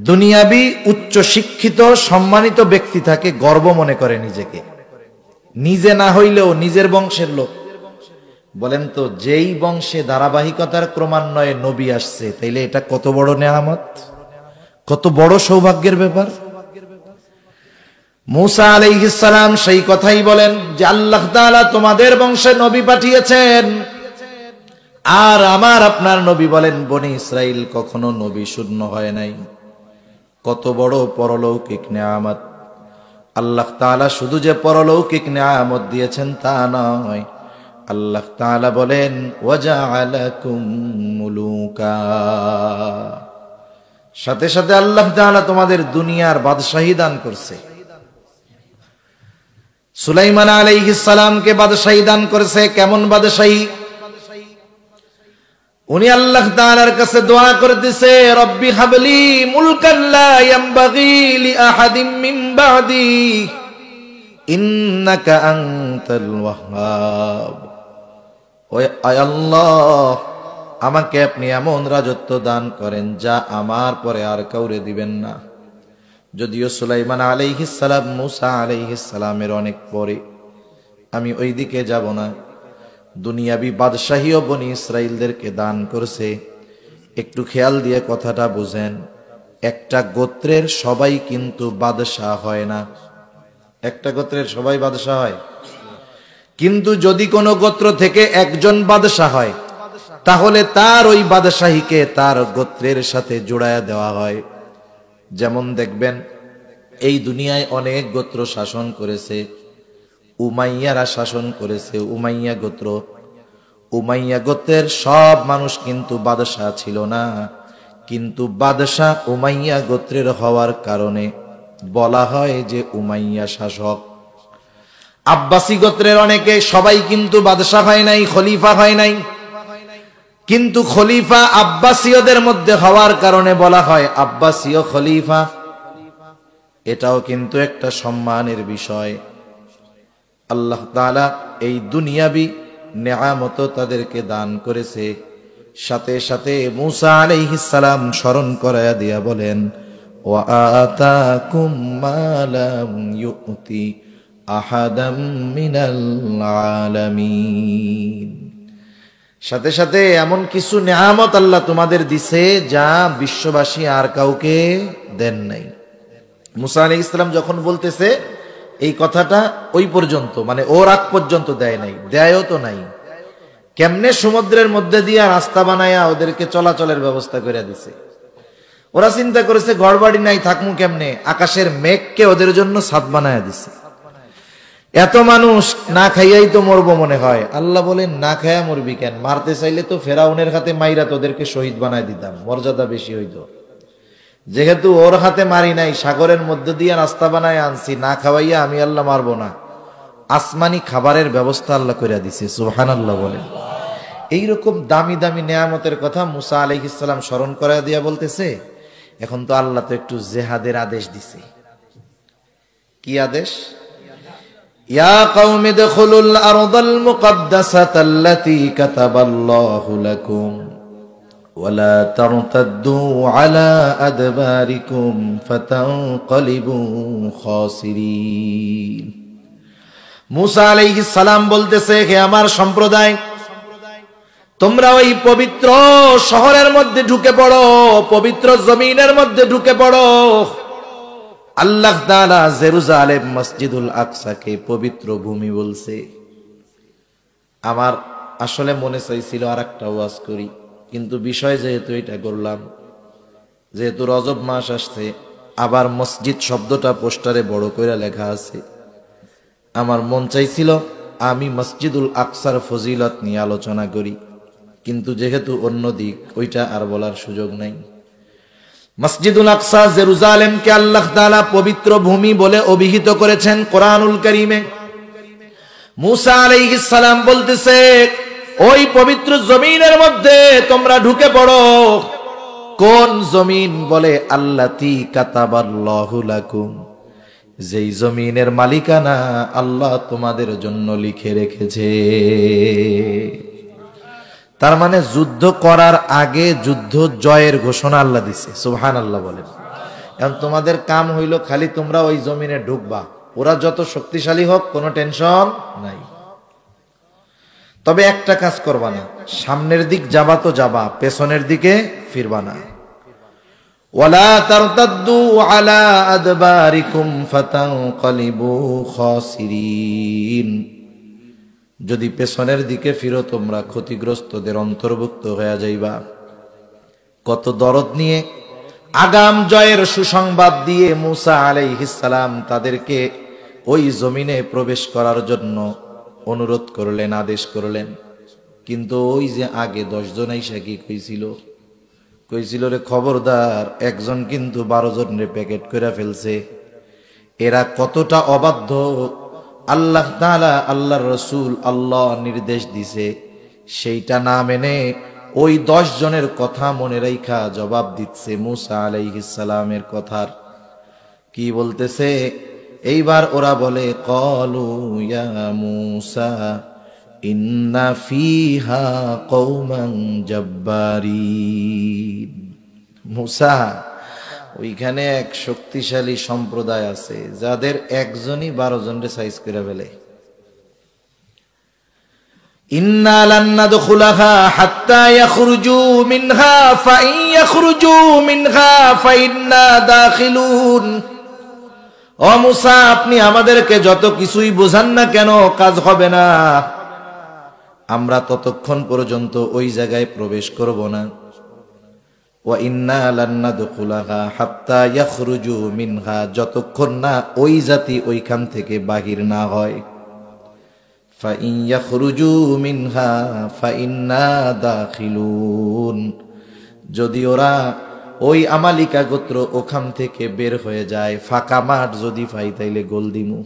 Speaker 1: দুনিয়াবি উচ্চ শিক্ষিত সম্মানিত ব্যক্তি থাকে, গর্ব মনে করে নিজেকে, নিজে না হইলেও নিজের বংশের লোক। বলেন তো, যেই বংশে ধারাবাহিকতার ক্রমান্বয়ে নবী আসছে, তাইলে এটা কত বড় নেয়ামত, কত বড় সৌভাগ্যের ব্যাপার। মুসা আলাইহিস সালাম সেই কথাই বলেন যে আল্লাহ তাআলা তোমাদের বংশে নবী পাঠিয়েছেন, আর আমার আপনার নবী বলেন বনি ইসরাইল কখনো নবী শূন্য হয় নাই। কত বড় পরলৌকিক নিয়ামত! আল্লাহ তাআলা শুধু যে পরলৌকিক নিয়ামত দিয়েছেন তা নয়, আল্লাহ তাআলা বলেন ওয়াজআলাকুম মুলুকা, সাথে সাথে আল্লাহ তাআলা তোমাদের দুনিয়ার বাদশাহী দান করছে। সুলাইমান আলাইহিস সালামকে বাদশাহী দান করেছে। কেমন বাদশাহী? উনি আল্লাহ তাআলার কাছে দোয়া করতেছে, রব্বি হাবলি মুলকান লা ইয়ামবাগি লি আহাদিম মিন বাদি ইন্নাকা আনতাল ওয়াহ্হাব। ও আল্লাহ, আমাকে আপনি এমন রাজত্ব দান করেন যা আমার পরে আর কাউরে দিবেন না। যদিও সুলাইমান আলাইহিস সালাম মুসা আলাইহিস সালামের অনেক পরে, আমি ওই দিকে যাব না। দুনিয়াবি বাদশাহীও বনি ইসরাইলদেরকে দান করছে। একটু খেয়াল দিয়ে কথাটা বুঝেন, একটা গোত্রের সবাই কিন্তু বাদশাহ হয় না। একটা গোত্রের সবাই বাদশাহ হয়, কিন্তু যদি কোনো গোত্র থেকে একজন বাদশাহ হয় তাহলে তার ওই বাদশাহীকে তার গোত্রের সাথে জোড়ায়া দেওয়া হয়। যেমন দেখবেন এই দুনিয়ায় অনেক গোত্র শাসন করেছে। উমাইয়ারা শাসন করেছে, উমাইয়া গোত্র। উমাইয়া গোত্রের সব মানুষ কিন্তু বাদশাহ ছিল না, কিন্তু বাদশাহ উমাইয়া গোত্রের হওয়ার কারণে বলা হয় যে উমাইয়া শাসক। আব্বাসী গোত্রের অনেকে সবাই কিন্তু বাদশাহ হয় নাই, খলিফা হয় নাই, কিন্তু খলিফা আব্বাসীয়দের মধ্যে হওয়ার কারণে বলা হয় আব্বাসীয় খলিফা। এটাও কিন্তু একটা সম্মানের বিষয়। আল্লাহ তাআলা এই দুনিয়াবি নেয়ামত তাদেরকে দান করেছে। সাথে সাথে মুসা আলাইহিস সালাম স্মরণ করায়া দিয়া বলেন ওয়া আতাকুম মা লাম ইউতি আহাদাম মিনাল আলামিন। সাথে সাথে এমন কিছু নেয়ামত আল্লাহ তোমাদের দিছে যা বিশ্ববাসী আর কাউকে দেন নাই। মুসা আলাইহিস সালাম যখন বলতেছে এই কথাটা ওই পর্যন্ত, মানে ওর আগ পর্যন্ত দেয় নাই, দেয়ও তো নাই। কেমনে সমুদ্রের মধ্যে দিয়ে রাস্তা বানায়া ওদেরকে চলাচলের ব্যবস্থা করে দিছে। ওরা চিন্তা করেছে ঘরবাড়ি নাই, থাকমু কেমনে? আকাশের মেঘকে ওদের জন্য ছাদ বানায়া দিছে। এত মানুষ না খাইয়াই তো মরবো মনে হয়। আল্লাহ বলেন না খাইয়া মরবি কেন? মারতে চাইলে তো ফেরাউনের হাতে মাইরা তোদেরকে শহীদ বানায় দিতাম, মর্যাদা বেশি হইতো। যেহেতু ওর হাতে মারি নাই, সাগরের মধ্য দিয়ে রাস্তা বানায় আনছি, না খাওয়াইয়া আমি আল্লাহ মারবো না। আসমানি খাবারের ব্যবস্থা আল্লাহ করে দিছে। সুবহানাল্লাহ বলেন। এইরকম দামি দামি নেয়ামতের কথা মুসা আলাইহিস সালাম স্মরণ করায় দিয়া বলতেছে, এখন তো আল্লাহ তো একটু জিহাদের আদেশ দিছে। কি আদেশ? ইয়া কওমি দুখুলুল আরদাল মুকদ্দাসাতাল্লাতী কাতাবাল্লাহু লাকুম ওয়ালা তারতাদ্দু আলা আদবারিকুম ফাতানকালিবু খাসিরিন। মুসা আলাইহিস সালাম বলতেছে, হে আমার সম্প্রদায়, তোমরা ওই পবিত্র শহরের মধ্যে ঢুকে পড়ো, পবিত্র জমিনের মধ্যে ঢুকে পড়ো। আল্লাহ তাআলা জেরুজালেম মসজিদুল আকসাকে পবিত্র ভূমি বলছে। আমার আসলে মনে চাইছিল আর একটা ওয়াজ করি, কিন্তু বিষয় যেহেতু এটা করলাম, যেহেতু রজব মাস আসছে, আবার মসজিদ শব্দটা পোস্টারে বড় করে লেখা আছে, আমার মন চাইছিল আমি মসজিদুল আকসার ফজিলত নিয়ে আলোচনা করি, কিন্তু যেহেতু অন্য দিক, ওইটা আর বলার সুযোগ নাই। মসজিদুল আকসা জেরুজালেমকে আল্লাহ তাআলা পবিত্র ভূমি বলে অভিহিত করেছেন কোরআনুল কারীমে। মুসা আলাইহিস সালাম বলতেছে, ওই পবিত্র জমিনের মধ্যে তোমরা ঢুকে পড়ো। কোন জমিন? বলে আল্লাতী কাতাবাল্লাহু লাকুম, যেই জমিনের মালিকানা আল্লাহ তোমাদের জন্য লিখে রেখেছে। তার মানে যুদ্ধ করার আগে যুদ্ধ জয়ের ঘোষণা আল্লাহ দিছে। সুবহানাল্লাহ বলেন। এখন তোমাদের কাম হইল খালি তোমরা ওই জমিনে ঢুকবা, ওরা যত শক্তিশালী হোক কোনো টেনশন নাই। তবে একটা কাজ করবা না, সামনের দিক যাবা তো যাবা, পেছনের দিকে ফিরবা না। ওয়ালা তারতাদ্দু আলা আদবারিকুম ফাতানকালিবু খাসিরিন। যদি পেছনের দিকে ফিরো তোমরা ক্ষতিগ্রস্তদের অন্তর্ভুক্ত হয়ে যাইবা। কত দরদ নিয়ে আগাম জয়ের সুসংবাদ দিয়ে মূসা আলাইহিস সালাম তাদেরকে ওই জমিনে প্রবেশ করার জন্য অনুরোধ করলেন, আদেশ করলেন। কিন্তু ওই যে আগে 10 জন আইসা কি কইছিল রে, খবরদার, একজন কিন্তু 12 জনের প্যাকেট করে ফেলছে। এরা কতটা অবাধ্য! আল্লাহ তাআলা, আল্লাহর রাসূল, আল্লাহ নির্দেশ দিছে, সেইটা না মেনে ওই 10 জনের কথা মনে রাইখা জবাব দিচ্ছে মূসা আলাইহিস সালামের কথার। কি বলতেছে এইবার? ওরা বলে, ক্বালু ইয়া মূসা ইন্না ফিহা কওমান জাব্বারিন। মূসা, ওইখানে এক শক্তিশালী সম্প্রদায় আছে যাদের একজনই 12 জনরে সাইজ করে ফেলে। ইন্না লান নাদখুলাহা হাত্তা ইয়াখরুজু মিনহা ফাইন ইয়াখরুজু মিনহা ফাইন্না দাখিলুন। ও মূসা, আপনি আমাদেরকে যত কিছুই বোঝান না কেন, কাজ হবে না। আমরা ততক্ষণ পর্যন্ত ওই জায়গায় প্রবেশ করব না। ওয়া ইন্না লান নাদখুলাহা হাত্তা ইয়াখরুজু মিনহা, যতক্ষণ না ওই জাতি ওইখান থেকে বাহির না হয়। ফাইন ইয়াখরুজু মিনহা ফাইন্না দাখিলুন, যদি ওরা ওই আমালিকা গোত্র ওখান থেকে বের হয়ে যায়, ফাঁকা মাঠ যদি পাই তাইলে গোল দিমু।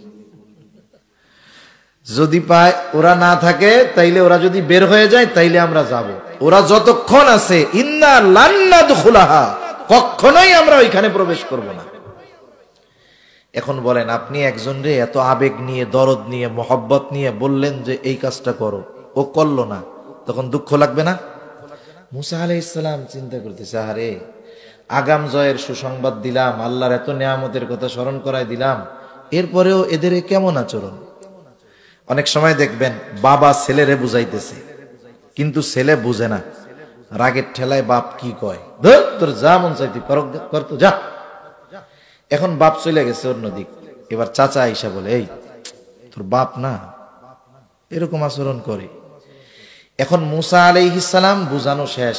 Speaker 1: যদি পায়, ওরা না থাকে তাইলে, ওরা যদি বের হয়ে যায় তাইলে আমরা যাব। ওরা যতক্ষণ আছে, ইন্না লান নাদখুলাহা, কখনোই আমরা ওইখানে প্রবেশ করব না। এখন বলেন, আপনি একজন রে এত আবেগ নিয়ে, দরদ নিয়ে, মোহব্বত নিয়ে বললেন যে এই কাজটা করো, ও করলো না, তখন দুঃখ লাগবে না? মূসা আলাইহিস সালাম চিন্তা করতেছে, আরে আগাম জয়ের সুসংবাদ দিলাম, আল্লাহর এত নিয়ামতের কথা স্মরণ করায় দিলাম, এরপরেও এদের কেমন আচরণ। অনেক সময় দেখবেন বাবা ছেলেরে বুঝাইতেছে, কিন্তু ছেলে বুঝে না, রাগের ঠেলায় বাপ কি কয়, ধর তোর যা মন চাইতি করতো যা। এখন বাপ চলে গেছে অন্যদিক, এবার চাচা আইসা বলে, এই তোর বাপ না এরকম আচরণ করে। এখন মূসা আলাইহিস সালাম বুঝানো শেষ,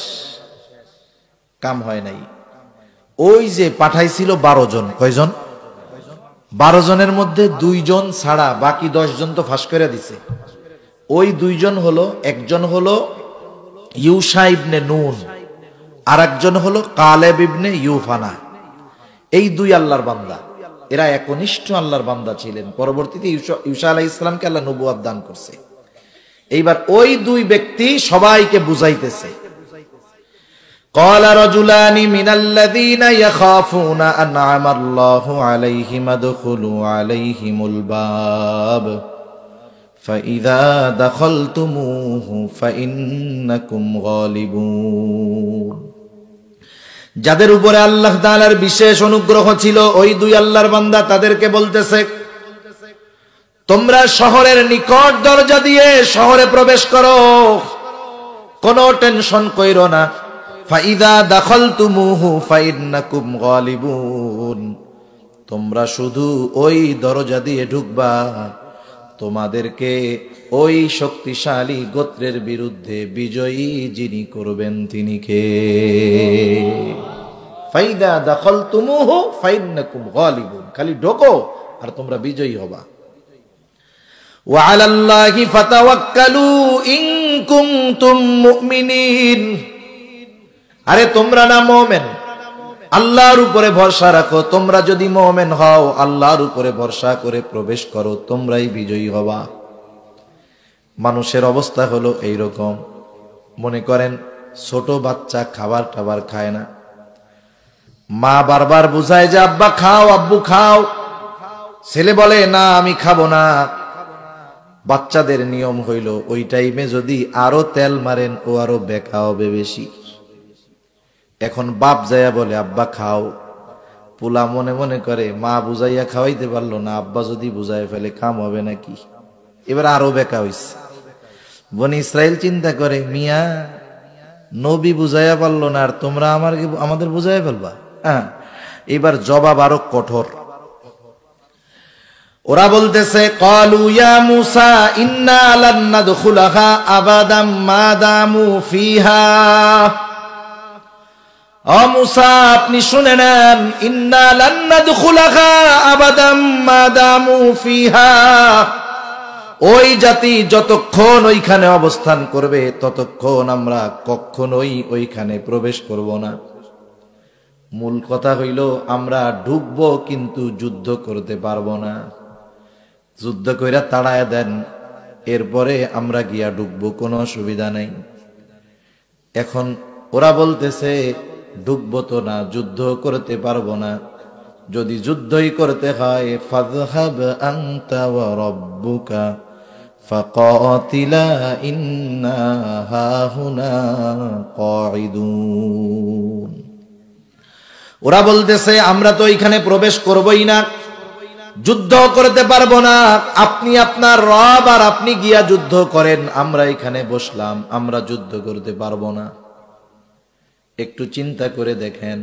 Speaker 1: কাম হয় নাই। ওই যে পাঠাইছিল 12 জন, কয়জন? 12 জনের মধ্যে 2 জন ছাড়া বাকি 10 জন তো ফাঁস করে দিছে। ওই 2 জন হলো, একজন হলো ইউশা ইবনে নুন, আর একজন হলো কালেব ইবনে ইউফানা। এই 2 আল্লাহর বান্দা, এরা একনিষ্ঠ আল্লাহর বান্দা ছিলেন। পরবর্তীতে ইউশা আলাইহিস সালামকে আল্লাহ নবুয়ত দান করছে। এইবার ওই 2 ব্যক্তি সবাইকে বুঝাইতেছে। قال رجلان من الذين يخافون أنعم الله عليهم ادخلوا عليهم الباب فإذا دخلتموه فإنكم غالبون। যাদের উপরে আল্লাহ তাআলার বিশেষ অনুগ্রহ ছিল, ওই 2 আল্লাহর বান্দা তাদেরকে বলতেছে, তোমরা শহরের নিকট দরজা দিয়ে শহরে প্রবেশ করো, কোনো টেনশন কইরো না। ফাইদা দাখালতুমুহু ফাইন্নাকুম গালিবুন, তোমরা শুধু ওই দরজা দিয়ে ঢুকবা, তোমাদেরকে ওই শক্তিশালী গোত্রের বিরুদ্ধে বিজয়ী যিনি করবেন তিনি কে? ফাইদা দাখালতুমুহু ফাইন্নাকুম গালিবুন, খালি ঢোকো আর তোমরা বিজয়ী হবা। ওয়া আলাল্লাহি ফাতাওয়াক্কালু ইন কুনতুম মুমিনিন, আরে তোমরা না মুমিন, আল্লাহর উপরে ভরসা রাখো। তোমরা যদি মুমিন হও, আল্লাহর উপরে ভরসা করে প্রবেশ করো, তোমরাই বিজয়ী হবা। মানুষের অবস্থা হলো এইরকম। মনে করেন ছোট বাচ্চা খাবার টাবার খায় না, মা বারবার বুঝায় যে আব্বা খাও, আব্বু খাও, ছেলে বলে না আমি খাবো না। বাচ্চাদের নিয়ম হইল ওই টাইমে যদি আরো তেল মারেন ও আরো বেকা হবে বেশি। এখন বাপ যাইয়া বলে আব্বা খাও, পোলা মনে মনে করে মা বুঝাইয়া খাওয়াইতে পারলো না, আব্বা যদি বুঝাই ফেলে কাম হবে নাকি, এবার আরো বেকা হইছে। বনি ইসরাইল চিন্তা করে, মিয়া নবী বুঝাইয়া পারলো না আর তোমরা আমাদের বুঝাইয়া ফেলবা। হ্যাঁ, এবার জবাব আরো কঠোর। ওরা বলতেছে ক্বালু ইয়া মূসা ইন্না লান নাদখুলাহা আবাদাম মা দামু ফিহা। ও মূসা আপনি শুনে নেন, ইন্না লান নাদখুলাহা আবাদাম মা দামু ফিহা, ওই জাতি যতক্ষণ ওইখানে অবস্থান করবে ততক্ষণ আমরা কখনোই ওইখানে প্রবেশ করব না। মূল কথা হইল আমরা ঢুকবো কিন্তু যুদ্ধ করতে পারবো না। যুদ্ধ কইরা তাড়ায় দেন, এরপরে আমরা গিয়া ঢুকবো, কোনো অসুবিধা নাই। এখন ওরা বলতেছে ঢুকবো তো না, যুদ্ধ করতে পারবো না। যদি যুদ্ধই করতে হয় ফাযহাব আনতা ওয়া রাব্বুকা ফাকাতিলা ইন্না হাহুনা কাঈদুন। ওরা বলতেছে আমরা তো এখানে প্রবেশ করবই না, যুদ্ধ করতে পারবো না, আপনি আপনার রব আর আপনি গিয়া যুদ্ধ করেন, আমরা এখানে বসলাম, আমরা যুদ্ধ করতে পারবো না। একটু চিন্তা করে দেখেন,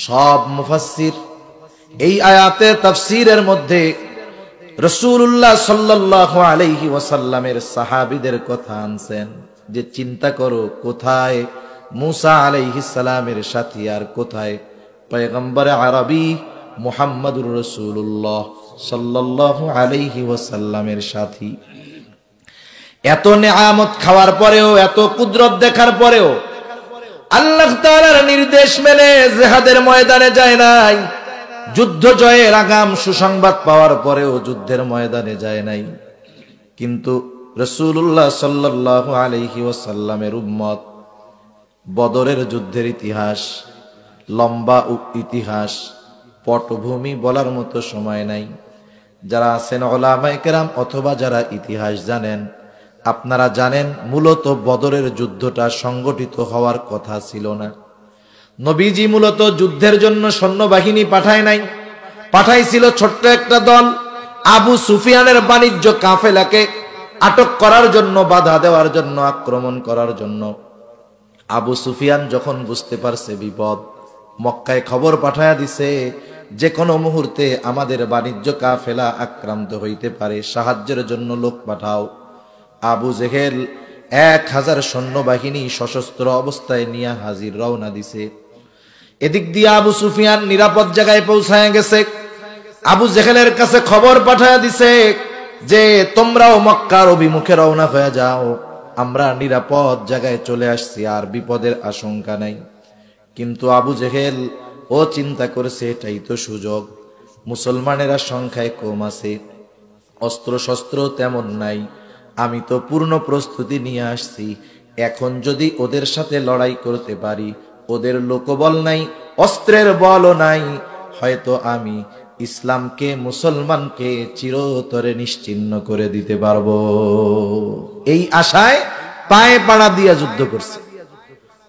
Speaker 1: সব মুফাসসির এই আয়াতের তাফসীরের মধ্যে রাসূলুল্লাহ সাল্লাল্লাহু আলাইহি ওয়াসাল্লামের সাহাবীদের কথা আনছেন যে চিন্তা করো কোথায় মূসা আলাইহিস সালামের সাথী আর কোথায় পয়গম্বর আরবি মুহাম্মদুর রাসূলুল্লাহ সাল্লাল্লাহু আলাইহি ওয়াসাল্লামের সাথী। এত নেয়ামত খাওয়ার পরেও, এত কুদরত দেখার পরেও আল্লাহ তাআলার নির্দেশ মেনে জিহাদের ময়দানে যায় নাই। যুদ্ধ জয়ের আগাম সুসংবাদ পাওয়ার পরেও যুদ্ধের ময়দানে যায় নাই। কিন্তু রাসূলুল্লাহ সাল্লাল্লাহু আলাইহি ওয়াসাল্লামের উম্মত বদরের যুদ্ধের ইতিহাস, লম্বা ইতিহাস, পটভূমি বলার মতো সময় নাই। যারা আছেন উলামায়ে কেরাম অথবা যারা ইতিহাস জানেন, আপনারা জানেন মূলত বদরের যুদ্ধটা সংগঠিত হওয়ার কথা ছিল না। নবীজি মূলত যুদ্ধের জন্য সৈন্যবাহিনী পাঠায় নাই, পাঠাইছিল ছোট্ট একটা দল আবু সুফিয়ানের বাণিজ্য কাফেলাকে আটক করার জন্য, বাধা দেওয়ার জন্য, আক্রমণ করার জন্য। আবু সুফিয়ান যখন বুঝতে পারছে বিপদ, মক্কায় খবর পাঠায়া দিছে যে কোনো মুহূর্তে আমাদের বাণিজ্য কাফেলা আক্রান্ত হইতে পারে, সাহায্যের জন্য লোক পাঠাও। আবু জেহেল 1000 সৈন্যবাহিনী সশস্ত্র অবস্থায় নিয়ে হাজির রওনা দিছে। এদিক দিয়ে আবু সুফিয়ান নিরাপদ জায়গায় পৌঁছায় গেছে। আবু জেহেলের কাছে খবর পাঠায় দিছে যে তোমরাও মক্কার অভিমুখে রওনা হয়ে যাও, আমরা নিরাপদ জায়গায় চলে আসছি, আর বিপদের আশঙ্কা নাই। কিন্তু আবু জেহেল ও চিন্তা করেছে এটাই তো সুযোগ, মুসলমানেরা সংখ্যায় কম আছে, অস্ত্র শস্ত্র তেমন নাই, আমি তো পূর্ণ প্রস্তুতি নিয়ে আসছি, এখন যদি ওদের সাথে লড়াই করতে পারি, ওদের লোকবল নাই, অস্ত্রের বলও নাই, হয়তো আমি ইসলামকে, মুসলমানকে চিরতরে নিশ্চিহ্ন করে দিতে পারবো। এই আশায় পায়ে পাড়া দিয়া যুদ্ধ করছে।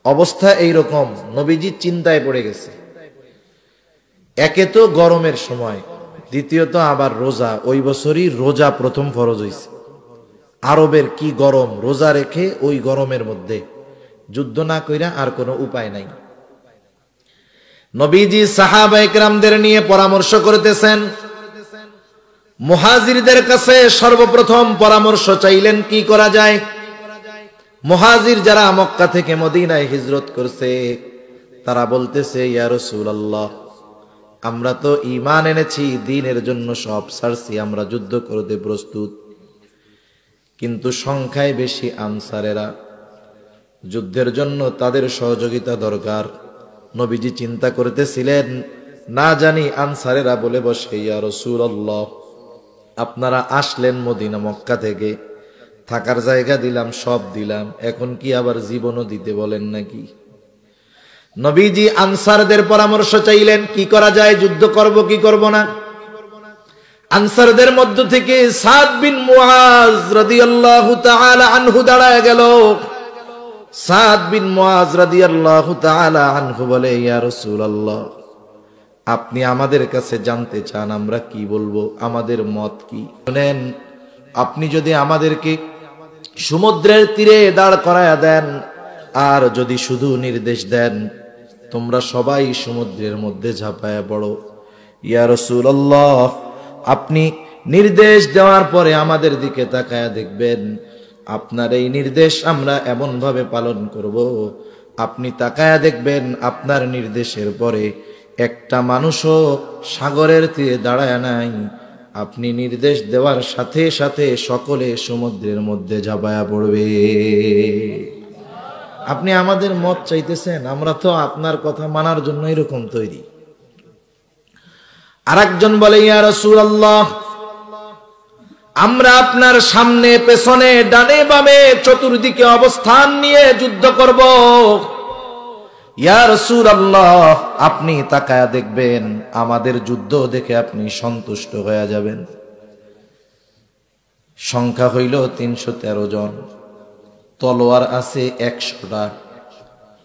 Speaker 1: অবস্থা এইরকম, নবীজি চিন্তায় পড়ে গেছে। একে তো গরমের সময়, দ্বিতীয়ত আবার রোজা, ওই বছরই রোজা প্রথম ফরজ হইছে। আরবের কি গরম, রোজা রেখে ওই গরমের মধ্যে যুদ্ধ না কইরা আর কোনো উপায় নাই। নবীজি সাহাবায়ে কেরামদের নিয়ে পরামর্শ করতেছেন। মুহাজিরদের কাছে সর্বপ্রথম পরামর্শ চাইলেন কি করা যায়। মুহাজির যারা মক্কা থেকে মদিনায় হিজরত করছে, তারা বলতেছে ইয়া রাসূলুল্লাহ, আমরা তো ঈমান এনেছি, দ্বীনের জন্য সব ছাড়ছি, আমরা যুদ্ধ করতে প্রস্তুত, কিন্তু সংখ্যায় বেশি আনসারেরা, যুদ্ধের জন্য তাদের সহযোগিতা দরকার। নবীজি চিন্তা করতেছিলেন, না জানি আনসারেরা বলে বসে ইয়া রাসূলুল্লাহ, আপনারা আসলেন মদিনা মক্কা থেকে, থাকার জায়গা দিলাম, সব দিলাম, এখন কি আবার জীবনও দিতে বলেন নাকি? নবীজি আনসারদের পরামর্শ চাইলেন কি করা যায়, যুদ্ধ করব কি করব না। আনসারদের মধ্য থেকে সাদ বিন মুআজ রাদিয়াল্লাহু তাআলা আনহু দাঁড়ায় গেল। সাদ বিন মুআজ রাদিয়াল্লাহু তাআলা আনহু বলে ইয়া রাসূলুল্লাহ, আপনি আমাদের কাছে জানতে চান আমরা কি বলবো, আমাদের মত কি? শুনেন, আপনি যদি আমাদেরকে সমুদ্রের তীরে দাঁড় করায়া দেন, আর যদি শুধু নির্দেশ দেন তোমরা সবাই সমুদ্রের মধ্যে ঝাঁপায়া পড়ো, ইয়া রাসূলুল্লাহ, আপনি নির্দেশ দেওয়ার পরে আমাদের দিকে তাকায়া দেখবেন আপনার এই নির্দেশ আমরা এমন ভাবে পালন করব, আপনি তাকায়া দেখবেন আপনার নির্দেশের পরে একটা মানুষও সাগরের তীরে দাঁড়ায় নাই, আপনি নির্দেশ দেওয়ার সাথে সাথে সকলে সমুদ্রের মধ্যে ঝাঁপায়া পড়বে। আপনি আমাদের মত চাইতেছেন, আমরা তো আপনার কথা মানার জন্য এরকম তৈরি। আরেকজন বলে, ইয়া রাসূলুল্লাহ, আমরা আপনার সামনে পেছনে ডানে বামে চতুর্দিকে অবস্থান নিয়ে যুদ্ধ করব। ইয়া রাসূলুল্লাহ, আপনি তাকায়া দেখবেন, আমাদের যুদ্ধ দেখে আপনি সন্তুষ্ট হয়ে যাবেন। সংখ্যা হইল 313 জন, তলোয়ার আছে 100টা,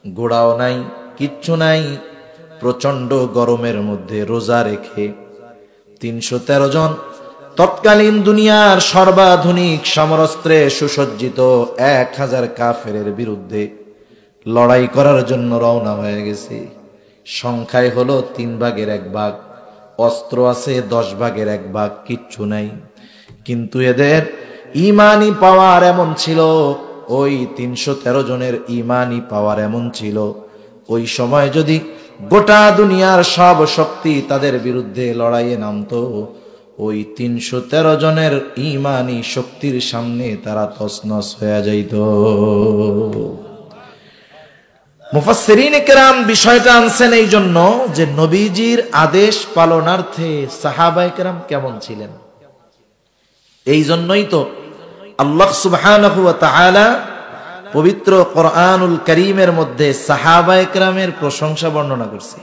Speaker 1: ঘোড়াও নাই, কিচ্ছু নাই। প্রচন্ড গরমের মধ্যে রোজা রেখে 313 জন তৎকালীন দুনিয়ার সর্বাধুনিক সমরাস্ত্রে সুসজ্জিত 1000 কাফেরের বিরুদ্ধে লড়াই করার জন্য রওনা হয়ে গেছে। সংখ্যায় হলো 3 ভাগের 1 ভাগ, অস্ত্র আছে 10 ভাগের 1 ভাগ, কিচ্ছু নাই। কিন্তু এদের ঈমানি পাওয়ার এমন ছিল, ওই 313 জনের ঈমানি পাওয়ার এমন ছিল, ওই সময় যদি গোটা দুনিয়ার সব শক্তি তাদের বিরুদ্ধে লড়াইয়ে নামতো, ওই 313 জনের ঈমানি শক্তির সামনে তারা তছনছ হয়ে যাইত। মুফাসসিরিনে কেরাম বিষয়টা আনছেন এই জন্য যে নবীজির আদেশ পালনার্থে সাহাবায়ে কেরাম কেমন ছিলেন। এই জন্যই তো আল্লাহ সুবহানাহু ওয়া তাআলা পবিত্র কোরআনুল কারীমের মধ্যে সাহাবায়ে কেরামের প্রশংসা বর্ণনা করছে।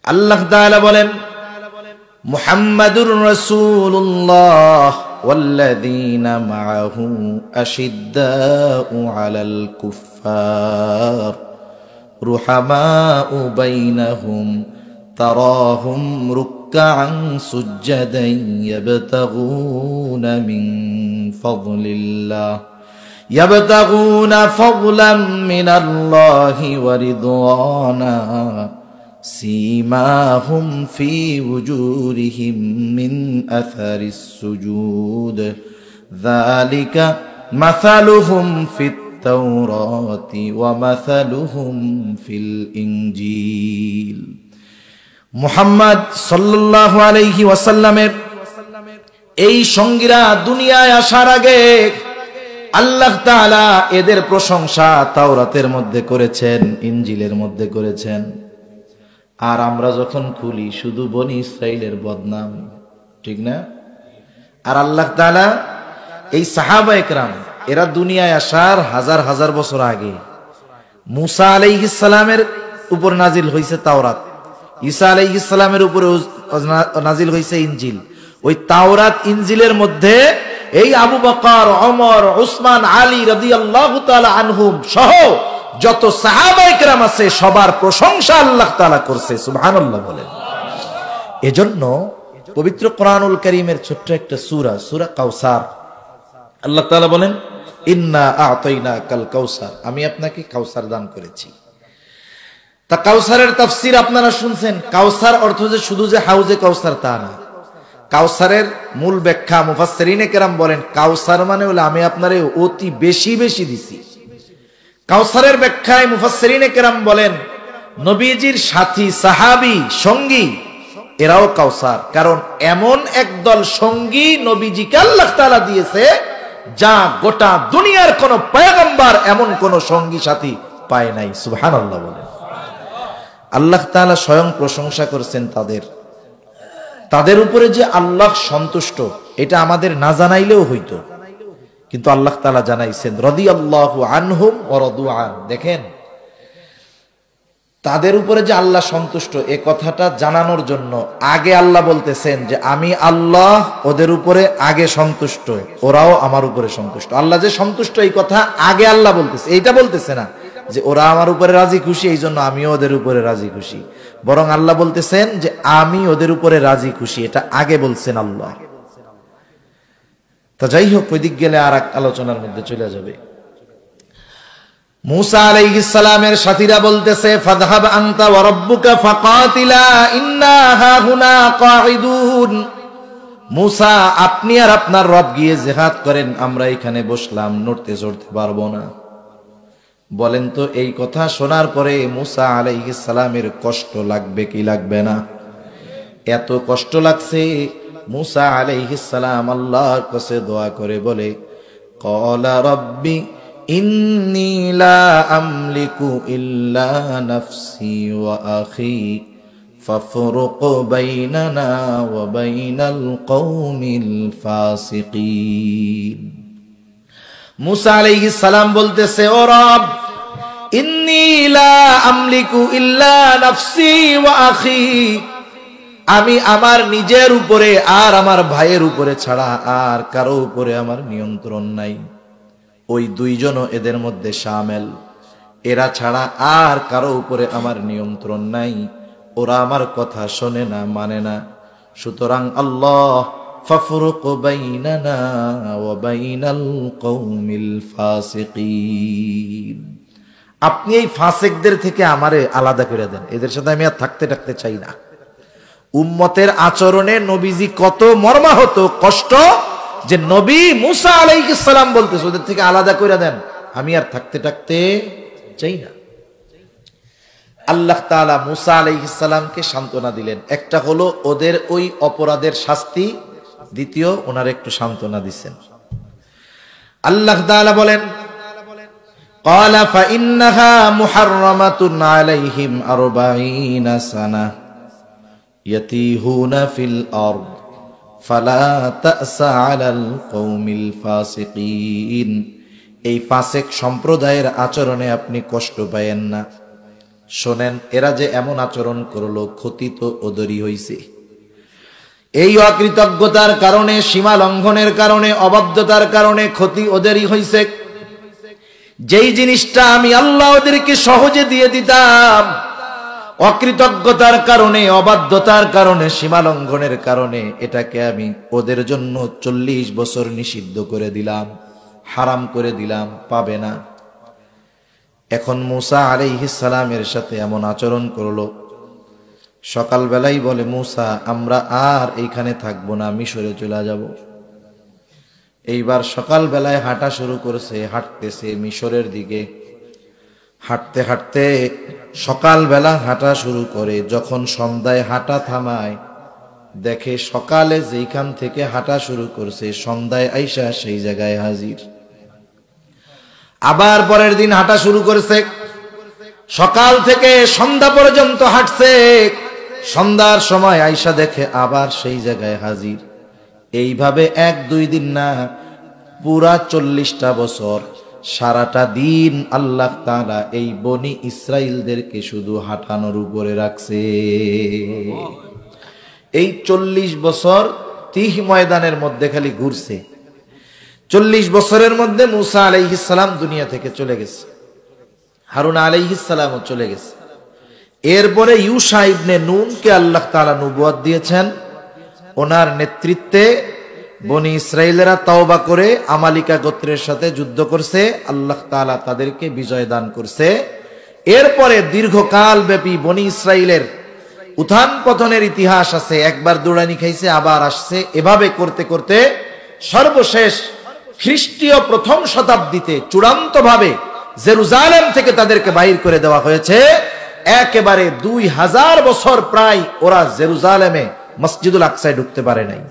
Speaker 1: আল্লাহ তাআলা বলেন, মুহাম্মাদুর রাসূলুল্লাহ ওয়াল্লাযীনা মাআহু আশিদ্দাউ আলাল কুফফার রুহামাউ বাইনাহুম তারাহুম রুকআন সুজ্জাদান ইয়াবতাগুনা মিন ফাদলিল্লাহ يبتغون فضلا من الله ورضوانا سيماهم في وجوههم من أثر السجود ذلك مثلهم في التوراة ومثلهم في الإنجيل মুহাম্মদ সাল্লাল্লাহু আলাইহি ওয়াসাল্লামের এই সঙ্গীরা দুনিয়ায় আসার আগে আল্লাহ তাআলা এদের প্রশংসা তাওরাতের মধ্যে করেছেন, ইনজিলের মধ্যে করেছেন। আর আমরা যখন খুলি শুধু বনি ইসরাইলের বদনাম, ঠিক না? আর আল্লাহ তাআলা এই সাহাবায়ে কেরাম এরা দুনিয়ায় আসার হাজার হাজার বছর আগে মুসা আলাইহিস সালামের উপর নাজিল হয়েছে তাওরাত, ঈসা আলাইহিস সালামের উপরে নাজিল হয়েছে ইনজিল। ওই তাওরাত ইনজিলের মধ্যে এই আবু বকর, ওমর, উসমান, আলী রাদিয়াল্লাহু তাআলা আনহুম সহ যত সাহাবায়ে কেরাম আছে সবার প্রশংসা আল্লাহ তাআলা করছে, সুবহানাল্লাহ বলেন। এজন্য পবিত্র কোরআনুল কারীমের ছোট্ট একটা সূরা, সূরা কাউসার, আল্লাহ তাআলা বলেন, ইন্না আ'তাইনাকাল কাউসার, আমি আপনাকে কাউসার দান করেছি। তা কাউসারের তাফসীর আপনারা শুনছেন। কাউসার অর্থ যে শুধু যে হাউজে কাউসার তা না। কাউসারের মূল ব্যাখ্যা মুফাসসিরিনে কেরাম বলেন, কাউসার মানে হলো আমি আপনারে অতি বেশি বেশি দিছি। কাউসারের ব্যাখ্যায় মুফাসসিরিনে কেরাম বলেন, নবীজির সাথী সাহাবী সঙ্গী এরাও কাউসার। কারণ এমন একদল সঙ্গী নবীজিকে আল্লাহ তাআলা দিয়েছে যা গোটা দুনিয়ার কোন পয়গম্বর এমন কোন সঙ্গী সাথী পায় নাই, সুবহানাল্লাহ বলেন। আল্লাহ তাআলা স্বয়ং প্রশংসা করেছেন তাদের উপরে যে আল্লাহ সন্তুষ্ট, এটা আমাদের না জানাইলেও হইতো, কিন্তু আল্লাহ তাআলা জানাইছেন রাদিয়াল্লাহু আনহুম ওয়া রাদু আন। দেখেন, তাদের উপরে যে আল্লাহ সন্তুষ্ট এ কথাটা জানানোর জন্য আগে আল্লাহ বলতেছেন যে আমি আল্লাহ ওদের উপরে আগে সন্তুষ্ট, ওরাও আমার উপরে সন্তুষ্ট। আল্লাহ যে সন্তুষ্ট এই কথা আগে আল্লাহ বলতেছে, এইটা বলতেছে না যে ওরা আমার উপরে রাজি খুশি এই জন্য আমিও ওদের উপরে রাজি খুশি, বরং আল্লাহ বলতেছেন যে আমি ওদের উপরে রাজি খুশি, এটা আগে বলছেন আল্লাহ। তা যাই হোক, ওই দিক গেলে আর এক আলোচনার মধ্যে চলে যাবে। মুসা আলাইহিস সালামের সাথীরা বলতেছে, ফাযহাব আনতা ওয়া রাব্বুকা ফাকাতিলা ইন্না হাহুনা কাঈদুন। মুসা আপনি আর আপনার রব গিয়ে জিহাদ করেন, আমরা এখানে বসলাম, নড়তে চড়তে পারবো না। বলেন তো এই কথা শোনার পরে মুসা আলাইহিস সালামের কষ্ট লাগবে কি লাগবে না? এত কষ্ট লাগছে, মুসা আলাইহিস সালাম আল্লাহর কাছে দোয়া করে বলে, ক্বালা রাব্বি ইন্নী লা আমলিকু ইল্লা নাফসি ওয়া আখি ফাফরুক বাইনানা ওয়া বাইনাল কওমিল ফাসিকিন। মুসা আলাইহিস সালাম বলতেছে, ও রব, ইন্নী লা আমলিকু ইল্লা নাফসি ওয়া আখি, আমি আমার নিজের উপরে আর আমার ভাইয়ের উপরে ছাড়া আর কারো উপরে আমার নিয়ন্ত্রণ নাই। ওই দুইজনও এদের মধ্যে শামেল, এরা ছাড়া আর কারো উপরে আমার নিয়ন্ত্রণ নাই, ওরা আমার কথা শোনে না, মানে না। সুতরাং আল্লাহ ফাফরুক বাইনানা ওয়া বাইনাল কওমিল ফাসিকিন, আপনি এই ফাসিকদের থেকে আমারে আলাদা করে দেন, এদের সাথে আমি আর থাকতে চাই না। উম্মতের আচরণে নবীজি কত মর্মাহত কষ্ট, যে নবী মুসা আলাইহিস সালাম বলতেছে ওদের থেকে আলাদা করে দেন, আমি আর থাকতে চাই না। আল্লাহ তাআলা মুসা আলাইহিস সালামকে সান্ত্বনা দিলেন, একটা হলো ওদের ওই অপরাধের শাস্তি, দ্বিতীয় ওনার একটু সান্ত্বনা দিচ্ছেন। আল্লাহ তাআলা বলেন, ক্বালা ফাইন্নাহা মুহাররামাতুন আলাইহিম 40 সানা ইয়াতিহুনা ফিল আরদ ফালা তা'সা আলাল কওমিল ফাসিকিন। এই ফাসিক সম্প্রদায়ের আচরণে আপনি কষ্ট পায়েন না। শোনেন, এরা যে এমন আচরণ করলো, ক্ষতি তো ওদেরই হইছে। এই অকৃতজ্ঞতার কারণে, সীমা লঙ্ঘনের কারণে, অবাধ্যতার কারণে ক্ষতি ওদেরই হইছে। যেই জিনিসটা আমি আল্লাহ ওদেরকে সহজে দিয়ে দিতাম, অকৃতজ্ঞতার কারণে, অবাধ্যতার কারণে, সীমা লঙ্ঘনের কারণে এটাকে আমি ওদের জন্য 40 বছর নিষিদ্ধ করে দিলাম, হারাম করে দিলাম, পাবে না। এখন মুসা আলাইহিস সালামের সাথে এমন আচরণ করলো। সকালবেলাই বলে, মুসা আমরা আর এইখানে থাকবো না, মিশরে চলে যাব। এইবার সকালবেলায় হাঁটা শুরু করেছে, হাঁটতেছে মিশরের দিকে। হাঁটতে হাঁটতে সকালবেলা হাঁটা শুরু করে, যখন সন্ধ্যায় হাঁটা থামায়, দেখে সকালে যেইখান থেকে হাঁটা শুরু করছে সন্ধ্যায় আইসা সেই জায়গায় হাজির। আবার পরের দিন হাঁটা শুরু করেছে, সকাল থেকে সন্ধ্যা পর্যন্ত হাঁটছে, সন্ধ্যার সময় আইসা দেখে আবার সেই জায়গায় হাজির। এইভাবে 1-2 দিন না, পুরা 40টা বছর সারাটা দিন আল্লাহ তাআলা এই বনি ইসরাইলদেরকে শুধু হাঁটানোর উপরে রাখছে। এই 40 বছর তিহ ময়দানের মধ্যে খালি ঘুরছে। 40 বছরের মধ্যে মুসা আলাইহিস সালাম দুনিয়া থেকে চলে গেছে, হারুন আলাইহিস সালামও চলে গেছে। এরপরে ইউশা ইবনে নুনকে আল্লাহ তাআলা নবুয়ত দিয়েছেন। ওনার নেতৃত্বে বনি ইসরাইলেরা তওবা করে আমালিকা গোত্রের সাথে যুদ্ধ করছে, আল্লাহ তাআলা তাদেরকে বিজয় দান করছে। এরপরে দীর্ঘকাল ব্যাপী বনি ইসরাইলের উত্থান পতনের ইতিহাস আছে, একবার দৌড়ানি খাইছে আবার আসছে, এভাবে করতে করতে সর্বশেষ খ্রিস্টীয় প্রথম শতাব্দীতে চূড়ান্তভাবে জেরুজালেম থেকে তাদেরকে বাইর করে দেওয়া হয়েছে। একেবারে 2000 বছর প্রায় ওরা জেরুজালেমে মসজিদুল আকসায় ঢুকতে পারে নাই।